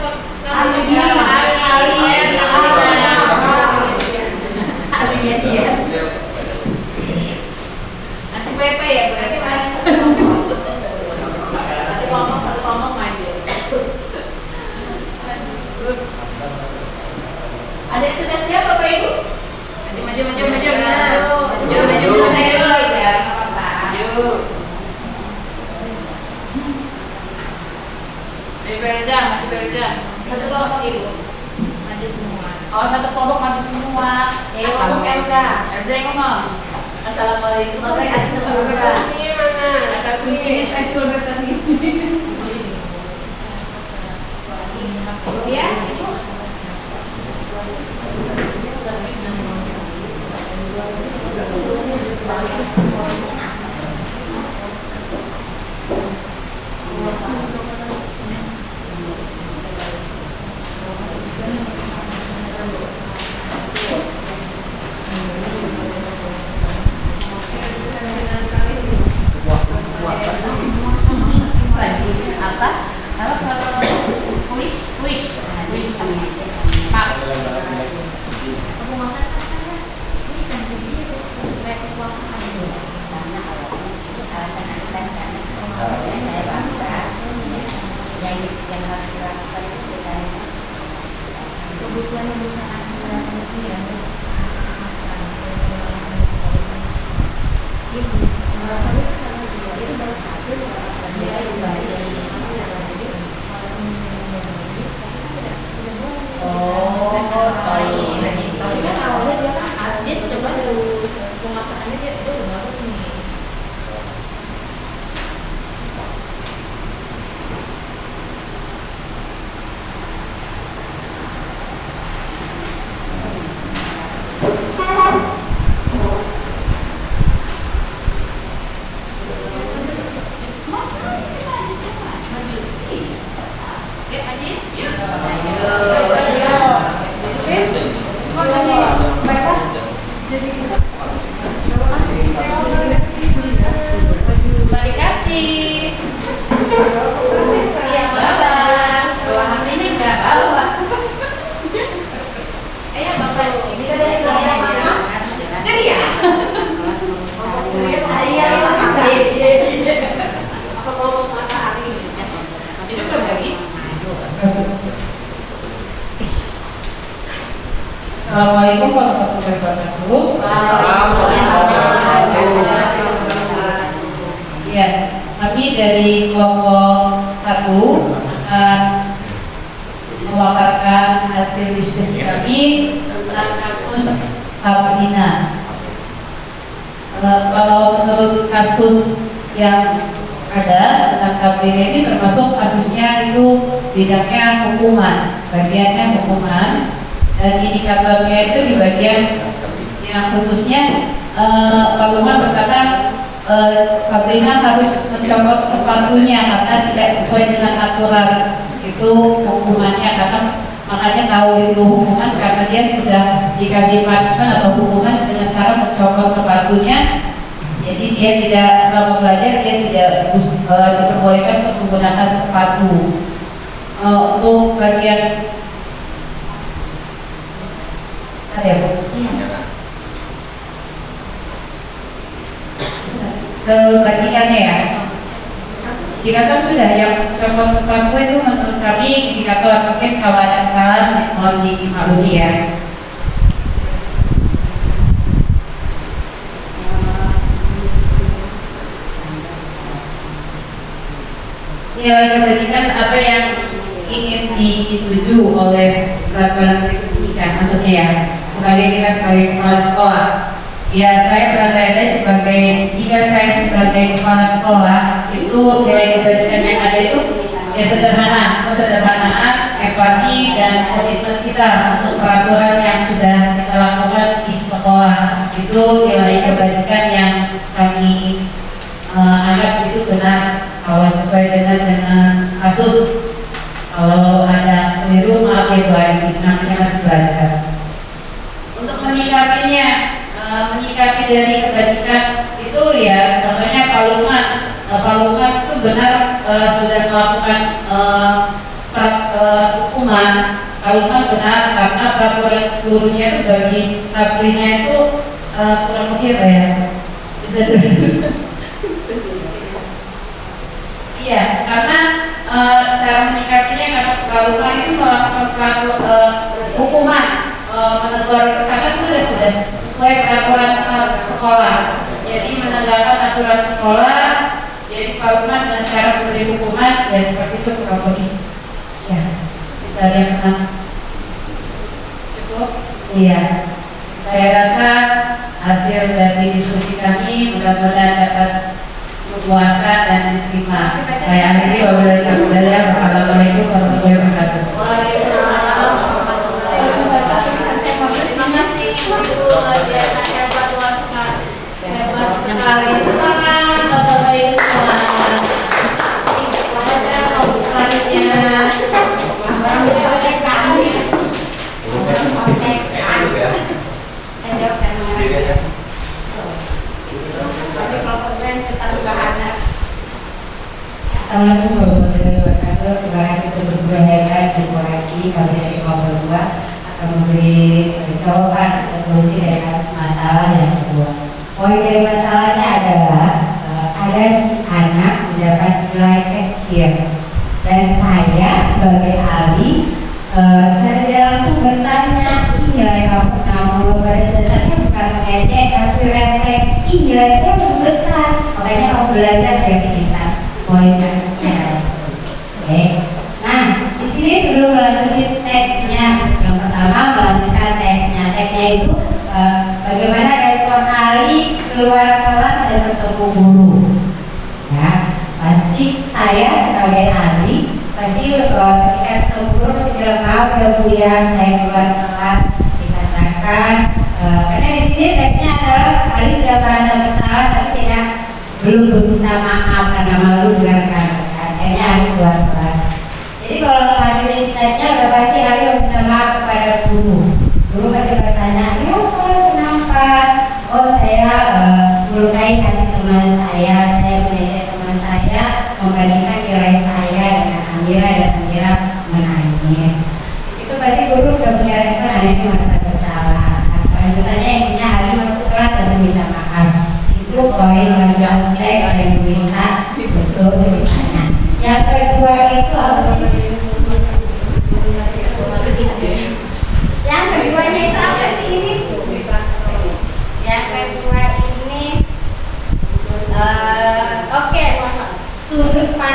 alinya dia. Nanti BP ya, berarti mana satu kelompok maju. Ada yang sudah siap Bapak Ibu? Maju. Maju saya dulu ya, apa-apa. Maju. Maju bekerja. Satu kelompok Ibu. Maju semua. Oh, satu kelompok maju semua. Yang ngomong Elza. Elza yang ngomong. Assalamualaikum warahmatullahi wabarakatuh. Ini mana? Ini saya kilometer ini. Ya, Ibu. Apa? Kalau wish. Pak. Aku masak katanya. Sini sampai dia kayak kekuasaan itu. Karena kalau itu alasan anda kan. Saya bangga. Yang harus dilakukan itu bukan kebutuhan anda itu ya. Ibu, itu baru hasil dari bayi. Maksudnya awalnya dia sudah bagus, pemasakannya dia udah bagus nih. Assalamualaikum warahmatullahi wabarakatuh. Ya, kami dari kelompok 1 akan memaparkan hasil diskusi kami tentang kasus Sabrina. Kalau menurut kasus yang ada tentang Sabrina ini termasuk kasusnya itu bidangnya hukuman, bagiannya hukuman, dan indikatornya itu di bagian yang khususnya Pak Lukman bersama Sabrina harus mencopot sepatunya karena tidak sesuai dengan aturan. Itu hukumannya, karena makanya tahu itu hukuman karena dia sudah dikasih punishment atau hukuman dengan cara mencopot sepatunya. Jadi dia tidak, selama belajar dia tidak diperbolehkan untuk menggunakan sepatu. Untuk bagian ada ya, Bu? Kebagiannya ya, indikator sudah yang copot sepatu itu menurut kami indikator, mungkin kalau ada salah mohon dimaklumi ya. Ya, kebagian apa yang ingin dituju oleh peraturan pendidikan, maksudnya ya, sebagai kepala sekolah. Ya, saya berandai jika saya sebagai kepala sekolah itu nilai kebajikan yang ada itu ya kesederhanaan, empati dan komitmen kita untuk peraturan yang sudah kita lakukan di sekolah. Itu nilai kebajikan yang kami anggap itu benar kalau sesuai dengan kasus. Kalau ada keliru maaf ya Bu Adi, namanya masih belajar. Untuk menyikapinya, menyikapi dari kebajikan itu ya contohnya Pak Lukman itu benar sudah melakukan hukuman. Pak Lukman benar karena peraturan seluruhnya itu bagi Sabrina itu kurang lebih apa ya, bisa iya, karena cara menyikapinya karena Pak Lukman itu melakukan hukuman menegur karena itu sudah sesuai peraturan sekolah. Jadi menegakkan aturan sekolah. Jadi Pak Lukman dengan cara memberi hukuman ya seperti itu kurang lebih. Ya, bisa ada yang pernah cukup? Iya. Saya rasa hasil dari diskusi kami mudah-mudahan dapat memuaskan dan diterima. Saya akhiri wabillahi taufiq. Wassalamualaikum warahmatullahi wabarakatuh. Waalaikumsalam warahmatullahi wabarakatuh. Terima kasih Ibu, luar biasa hebat, luar sekali. Hebat sekali. Semangat Bapak Ibu semua. Ada selanjutnya. Assalamualaikum warahmatullahi wabarakatuh. Terima kasih untuk berbahagia jumpa lagi kami dari kelompok 2 akan memberi jawaban atau solusi dari kasus masalah yang kedua. Poin dari masalahnya adalah ada si anak mendapat nilai kecil dan saya sebagai ahli saya langsung bertanya, nilai kamu pada dasarnya bukan kece tapi refleks, nilai saya lebih besar, makanya kamu belajar dari kita. Poin kasusnya. Oke. Nah, di sini sebelum melanjutkan teksnya, yang pertama melanjutkan teksnya. Teksnya itu bagaimana respon hari keluar kelas dan bertemu guru. Ya, pasti saya sebagai ahli pasti ketika ketemu guru bilang maaf ya Bu ya, saya keluar kelas dikatakan karena di sini teksnya adalah ahli sudah merasa bersalah tapi belum meminta maaf karena malu dengan rekan-rekan. Akhirnya ahli keluar kelas. Jadi kalau lanjutin stepnya udah pasti ahli meminta maaf kepada guru. Guru pasti bertanya, ya kenapa? Oh saya melukai hati teman saya mengejek teman saya, membandingkan nilai saya dengan Amira dan Amira menangis. Di situ pasti guru udah punya respon, anaknya merasa bersalah. Lanjutannya intinya ahli masuk kelas dan meminta maaf. Itu poin lanjutan teks yang diminta betul.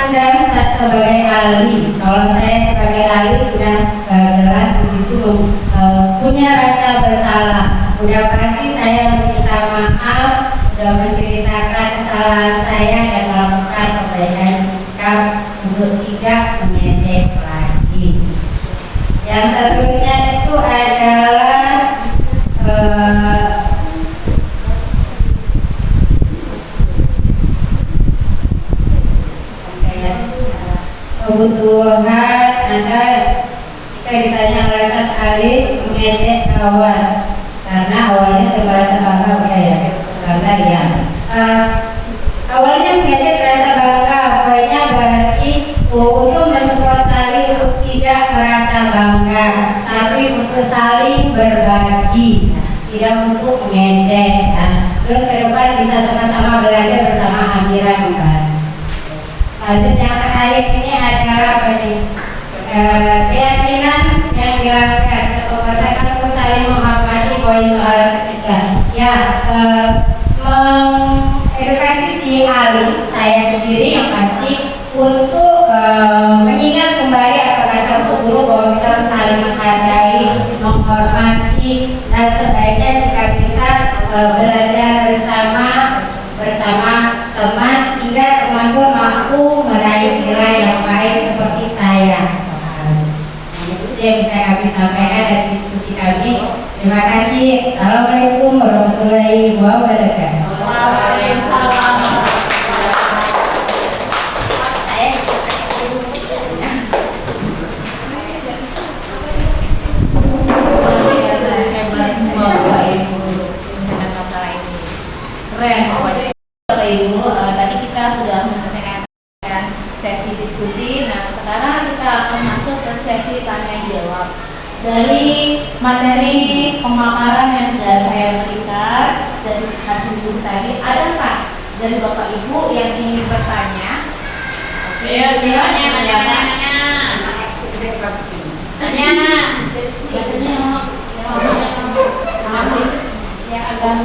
Anda sebagai ahli, kalau saya sebagai ahli sudah jelas begitu punya rasa bersalah. Udah pasti saya meminta maaf, sudah menceritakan kesalahan saya dan melakukan perbaikan sikap untuk tidak mengejek lagi. Yang satunya itu adalah kebutuhan Anda jika ditanya alasan alih mengejek kawan karena awalnya merasa bangga ya. Awalnya mengejek merasa bangga, pokoknya berarti untuk mensupport saling untuk tidak merasa bangga, tapi untuk saling berbagi, tidak untuk mengejek. Terus ke depan bisa sama-sama belajar bersama Amira kembali. Lanjut yang terakhir ini adalah apa nih? Keyakinan yang dilanggar. Katakan saling menghormati poin soal ketiga. Ya, mengedukasi si Ali, saya sendiri yang pasti untuk mengingat kembali apa kata Bu Guru bahwa kita harus saling menghargai, menghormati, dan sebaiknya sikap kita belajar bersama teman hingga teman pun mampu meraih nilai yang baik seperti saya. Itu yang bisa kami sampaikan dari diskusi kami. Terima kasih. Assalamualaikum warahmatullahi wabarakatuh. Waalaikumsalam. Hebat semua Bapak Ibu menyelesaikan masalah ini. Keren pokoknya. Bapak Ibu, tadi kita sudah menyelesaikan sesi diskusi. Nah, sekarang kita akan masuk ke sesi tanya jawab. Dari materi pemaparan yang sudah saya berikan dari hasil diskusi tadi, adakah dari Bapak Ibu yang ingin bertanya? Oke, Tanya. Ya agak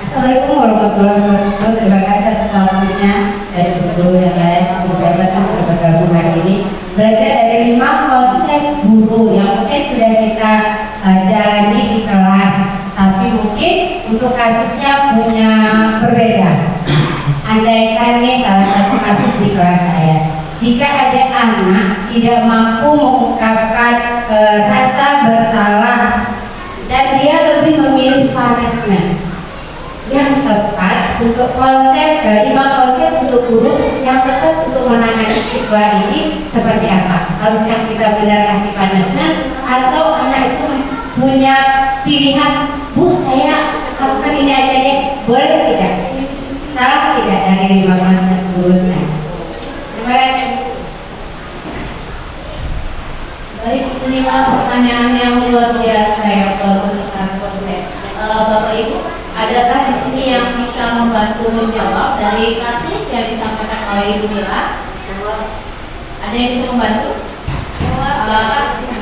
Assalamualaikum warahmatullahi wabarakatuh. Terima kasih atas waktunya dari guru yang lain yang bergabung hari ini. Belajar dari 5 konsep guru yang mungkin sudah kita jalani di kelas, tapi mungkin untuk kasusnya punya berbeda. Andaikan nih salah satu kasus di kelas saya, jika ada anak tidak mampu mengungkapkan rasa bersalah dan dia lebih memilih punishment yang tepat untuk konsep 5 konsep untuk guru yang tepat untuk menangani siswa ini seperti apa? Haruskah kita benar kasih punishment atau anak itu punya pilihan, Bu saya lakukan ini aja deh, boleh tidak? Salah tidak dari 5 konsep guru saya? Terima kasih. baik, inilah pertanyaan yang luar biasa yang bagus sekali. Bapak Ibu, adakah di sini yang bisa membantu menjawab dari kasus yang disampaikan oleh Ibu Mira? Ada yang bisa membantu?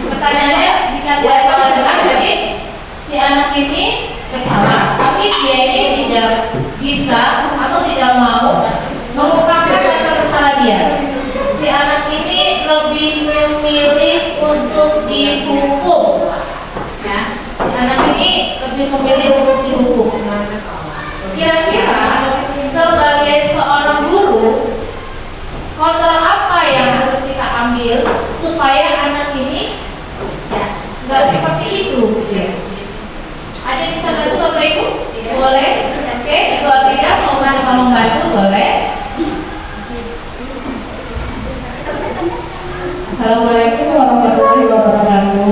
Pertanyaannya, jika dia salah jelas, jadi si anak ini bersalah, tapi dia ini tidak bisa atau tidak mau mengungkapkan rasa bersalah dia. Si anak ini lebih memilih untuk dihukum. Ya, si anak ini lebih memilih untuk dihukum. Kira-kira sebagai seorang guru, kontrol apa yang harus kita ambil supaya anak ini ya nggak seperti itu? Ada yang bisa bantu Bapak Ibu? Boleh? Oke, Ibu Abida mau membantu boleh? Assalamualaikum warahmatullahi wabarakatuh.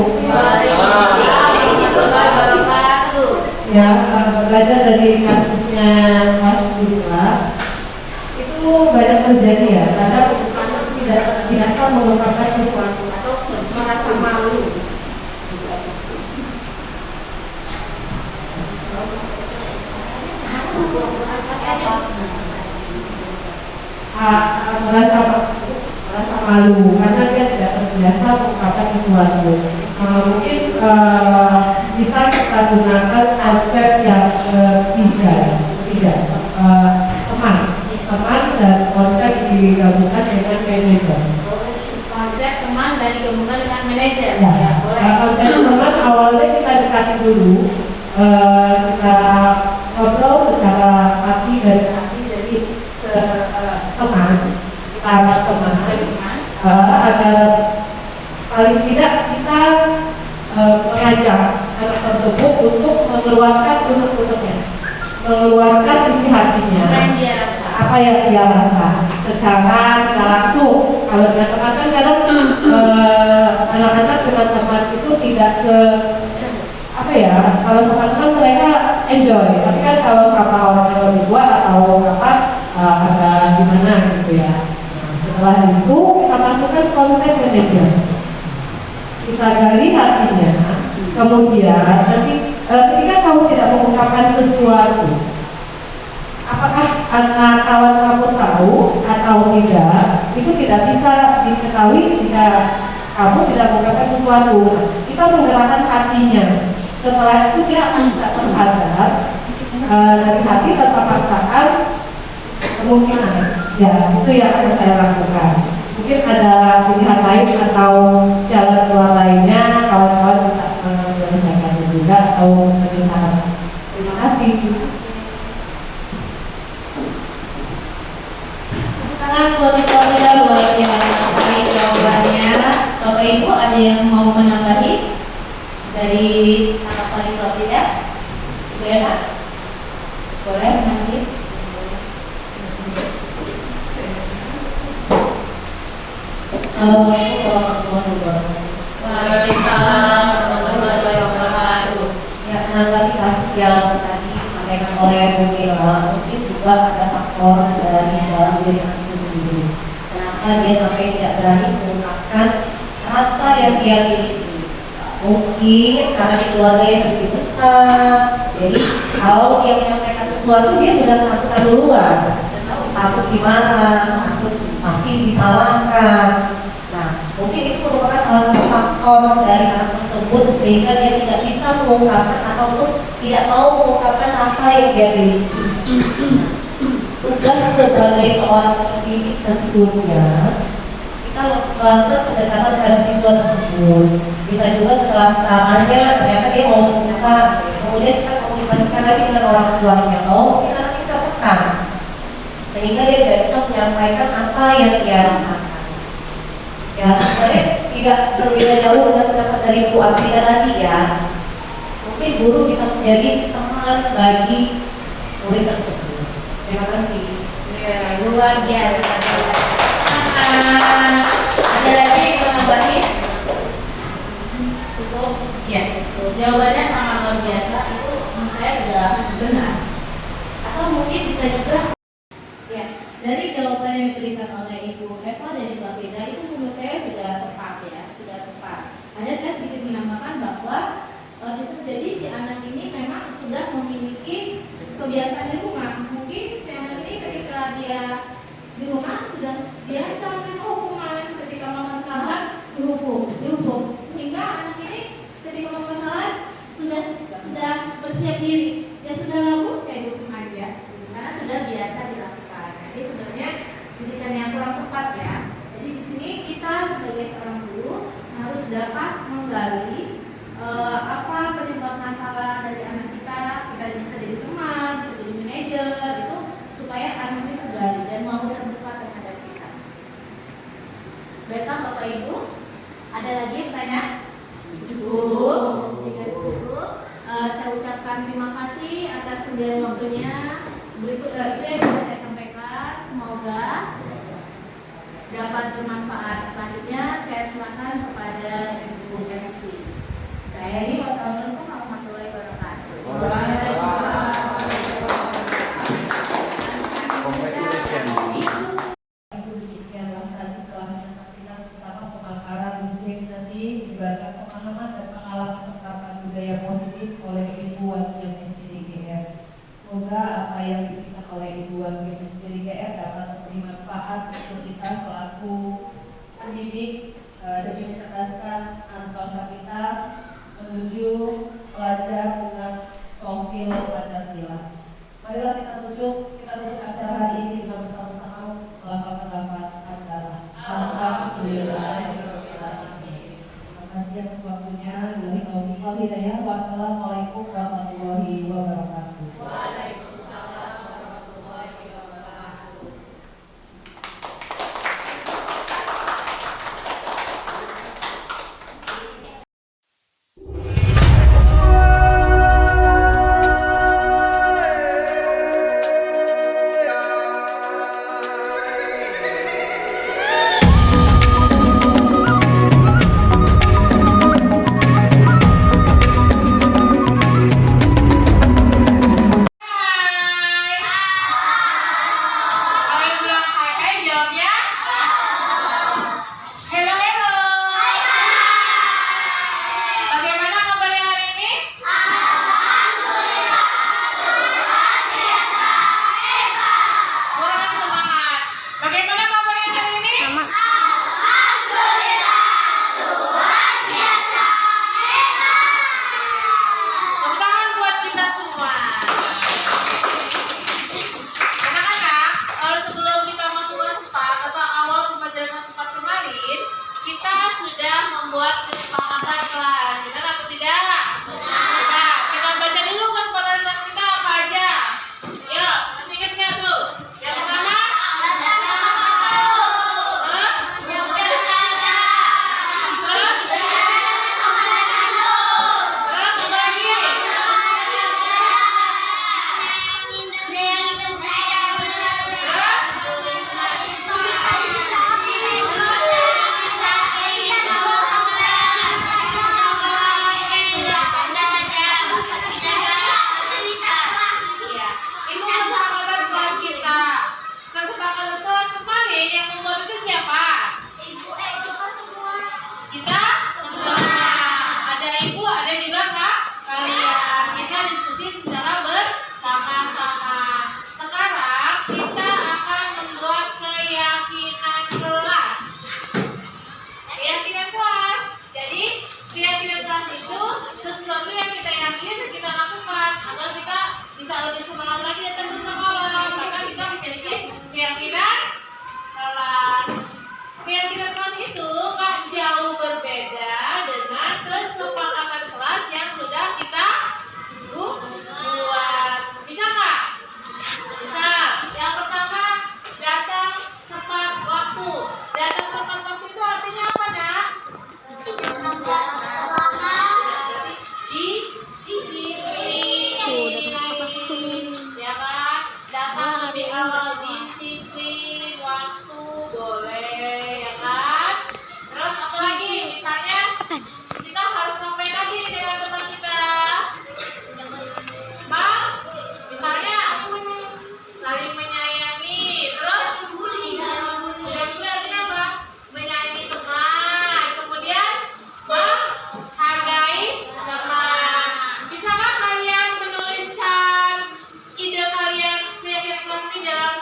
Ya, belajar dari kasusnya Mas Budha itu banyak terjadi ya, karena anak tidak biasa mengungkapkan sesuatu atau merasa malu. Merasa malu karena dia tidak terbiasa terbiasa mengungkapkan sesuatu. Mungkin bisa kita gunakan konsep yang ketiga, teman dan konsep digabungkan dengan manajer. Konsep teman dan digabungkan dengan manajer. Ya, Ya, boleh. konsep teman awalnya kita dekati dulu, kita ngobrol secara hati dan hati, jadi teman, kita anggap teman, agar paling tidak kita mengajak anak tersebut untuk mengeluarkan unek-uneknya, mengeluarkan isi hatinya, Apa yang dia rasa. secara tidak langsung. Kalau dengan teman kan kadang anak-anak dengan teman itu tidak kalau sama teman mereka enjoy, tapi kan kalau sama orang yang lebih tua atau agak gimana gitu ya. Nah, setelah itu kita masukkan konsep manajer, kita gali hatinya, kemudian nanti ketika kamu tidak mengungkapkan sesuatu, apakah anak kawan kamu tahu atau tidak, itu tidak bisa diketahui jika kamu tidak mengungkapkan sesuatu. Kita menggerakkan hatinya. Setelah itu dia akan bisa tersadar dari hati tanpa paksaan, kemungkinan. Ya, itu yang akan saya lakukan. Mungkin ada pilihan lain atau jalan keluar lainnya, kawan-kawan bisa menyelesaikannya juga atau menyesalkan. Terima kasih. Tangan buat kita luar biasa. Baik, jawabannya. Bapak Ibu ada yang mau menambahi dari tanggapan itu atau tidak? Ibu Eva? Boleh nanti. Assalamualaikum warahmatullahi wabarakatuh. Waalaikumsalam warahmatullahi wabarakatuh. Ya, menanggapi kasus yang tadi disampaikan oleh Bu Mira, mungkin juga ada faktor dari dalam diri anak itu sendiri. Kenapa dia sampai tidak berani mengungkapkan rasa yang dia miliki? Mungkin karena di keluarganya sedikit dekat, jadi kalau dia menyampaikan sesuatu dia sudah melakukan duluan. Takut gimana, takut pasti disalahkan. Nah, mungkin itu merupakan salah satu faktor dari anak tersebut sehingga dia tidak bisa mengungkapkan ataupun tidak mau mengungkapkan rasa yang dia miliki. Tugas sebagai seorang pendidik tentunya kita melakukan pendekatan terhadap siswa tersebut. Bisa juga setelah tanya ternyata dia mau terbuka, kemudian kita komunikasikan lagi dengan orang tuanya. Kita nanti kita tekan sehingga dia tidak bisa menyampaikan apa yang dia rasakan. Ya, sebenarnya tidak berbeda jauh dengan pendapat dari Bu Afrida tadi ya. Mungkin guru bisa menjadi teman bagi murid tersebut. Terima kasih. Ya, luar biasa. Ada lagi yang mau nambahin? Cukup? Ya, jawabannya sangat luar biasa. Itu menurut saya sudah benar. Atau mungkin bisa juga ya, dari jawaban yang diberikan oleh Ibu Eva dan Ibu Afrida itu menurut saya sudah tepat ya, sudah tepat. Hanya saya sedikit menambahkan bahwa bisa jadi si anak ini memang sudah memiliki kebiasaan di rumah. Mungkin si anak ini ketika dia di rumah sudah biasa menerima hukuman, ketika melakukan kesalahan dihukum. Sehingga anak ini ketika melakukan kesalahan sudah bersiap diri. Ya sudah lalu saya dukung aja, karena sudah biasa dilakukan. Jadi sebenarnya didikan yang kurang tepat ya. Jadi di sini kita sebagai seorang guru harus dapat menggali apa penyebab masalah dari anak kita. Kita bisa jadi teman, bisa jadi manajer, itu supaya anak itu tergali dan mau terbuka terhadap kita. Baiklah Bapak Ibu, ada lagi yang tanya? Cukup. Saya ucapkan terima kasih atas kemudian waktunya. Berikut itu yang bisa saya sampaikan. Semoga dapat bermanfaat. Selanjutnya saya silakan kepada Ibu MC. Saya ini wassalamualaikum warahmatullahi wabarakatuh. Demikianlah tadi telah kita saksikan bersama pemaparan diseminasi menyebarkan pemahaman dan pengalaman penerapan budaya positif oleh Ibu Wakil SPDGR. Semoga apa yang diberikan oleh Ibu Wakil SPDGR dapat memberi manfaat untuk kita selaku pendidik dan mencerdaskan anak bangsa kita menuju pelajar dengan profil Pancasila. Marilah kita tutup acara hari ini dengan bersama-sama melafalkan lafaz antara Alhamdulillah. Terima kasih atas waktunya. Wassalamualaikum warahmatullahi wabarakatuh. Waalaikumsalam warahmatullahi wabarakatuh. Kalau bilang hai jawabnya hello hello. Bagaimana kabarnya hari ini? Kurang semangat. Bagaimana kabarnya hari ini? Tepuk tangan buat kita semua. Anak-anak, sebelum kita masuk kelas 4 atau awal pembelajaran kelas 4 kemarin, kita sudah membuat kesepakatan kelas. Benar atau tidak? Benar. Kita baca dulu kesepakatan kelas kita apa aja. Yuk, masih ingat nggak tuh? Yang pertama? Terus? Terus apa lagi? Iya, itu kesepakatan kelas kita. Kesepakatan kelas kemarin yang membuat itu siapa? Kita? Ada ibu, ada juga kak kalian. Kita diskusi secara bersama-sama. Sekarang kita akan membuat keyakinan kelas. Keyakinan kelas. Jadi keyakinan kelas itu sesuatu yang kita yakin dan kita lakukan agar kita bisa lebih semangat lagi datang ke sekolah. Maka kita memiliki keyakinan kelas. Keyakinan kelas itu nggak jauh berbeda dengan kesepakatan kelas yang sudah kita buat. Bisa nggak? Bisa. Yang pertama, datang tepat waktu. Datang tepat waktu itu artinya apa, Nak? Disiplin. Ya kan? Datang lebih awal, disiplin waktu boleh, ya kan? Terus apa lagi? Misalnya kita harus ngapain lagi dengan teman kita? Bang, misalnya saling menyayangi. Terus artinya apa? Menyayangi teman. Kemudian menghargai teman. Bisakah kalian menuliskan ide kalian keyakinan kelas ini dalam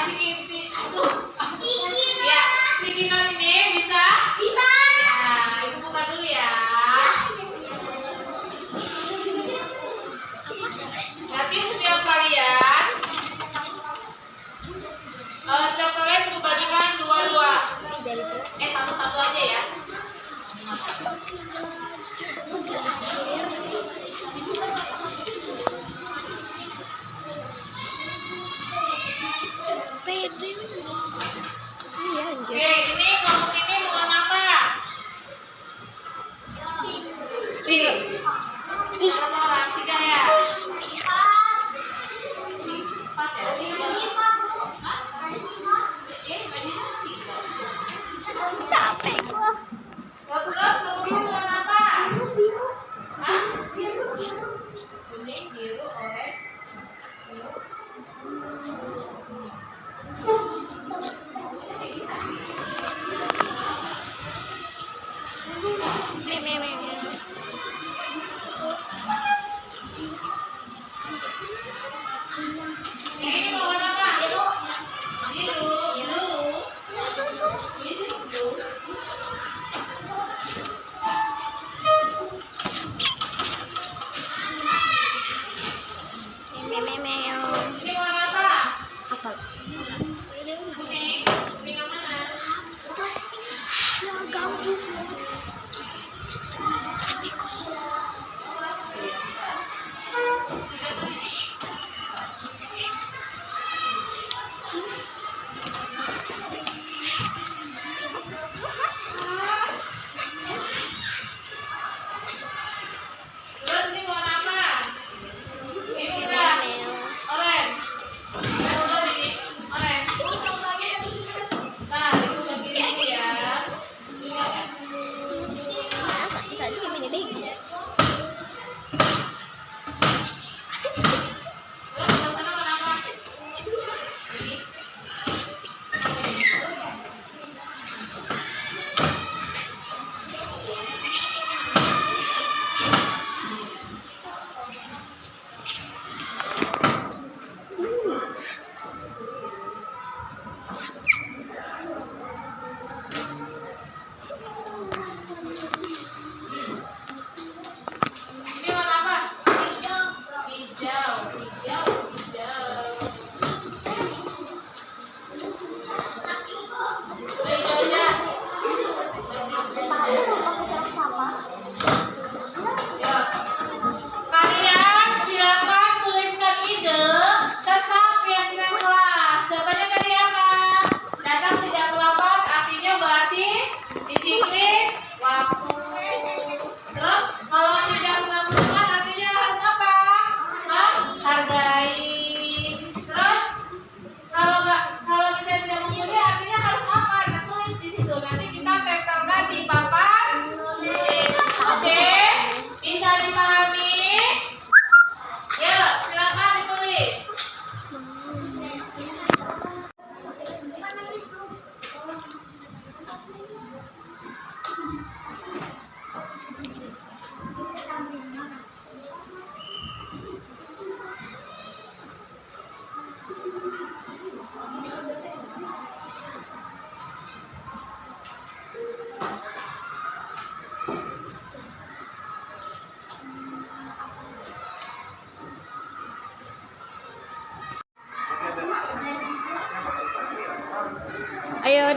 sticky tuh? Ya, sticky note ini bisa? Nah, itu buka dulu ya. Tapi setiap kalian itu bagikan dua-dua. Satu-satu aja ya. Oke, ini kelompok ini mau apa? Berapa orang? 3 ya? 4 ya? 3. Capek gua. Terus kemudian mau apa? Hah? Kuning, biru, orange. Ini mau warna apa? Biru. Biru.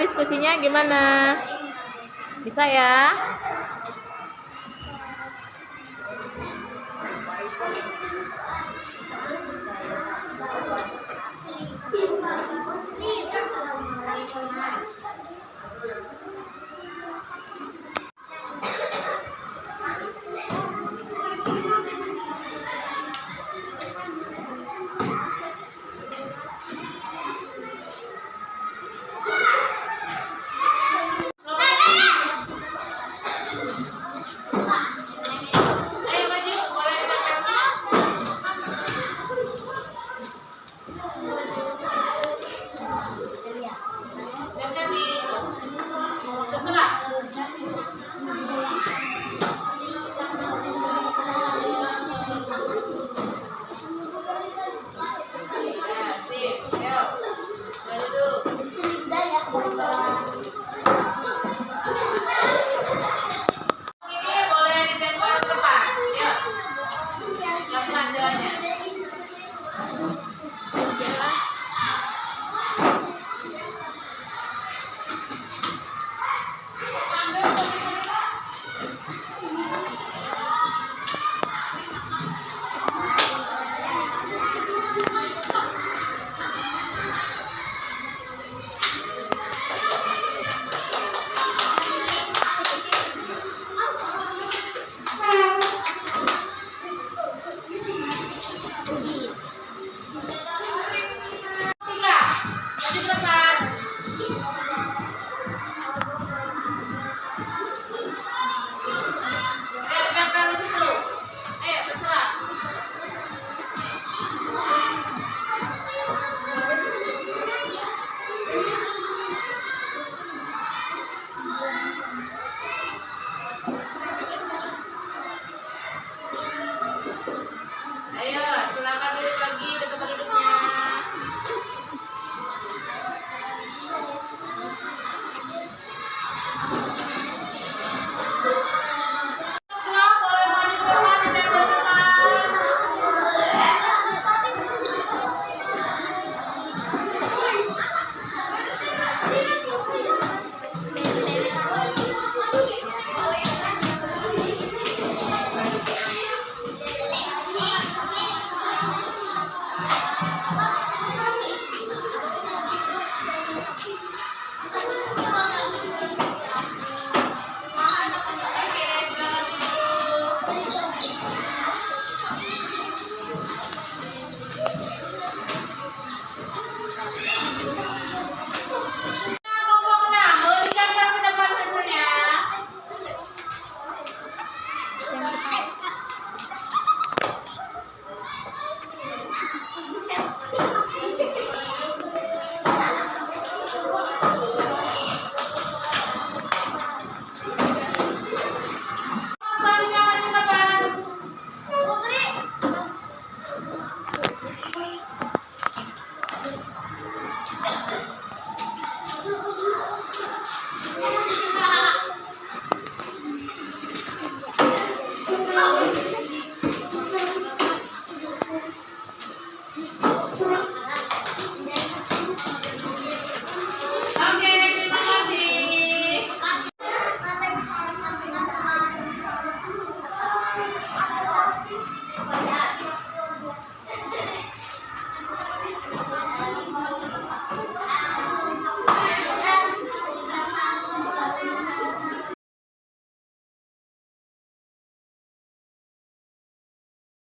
diskusinya gimana? Bisa ya?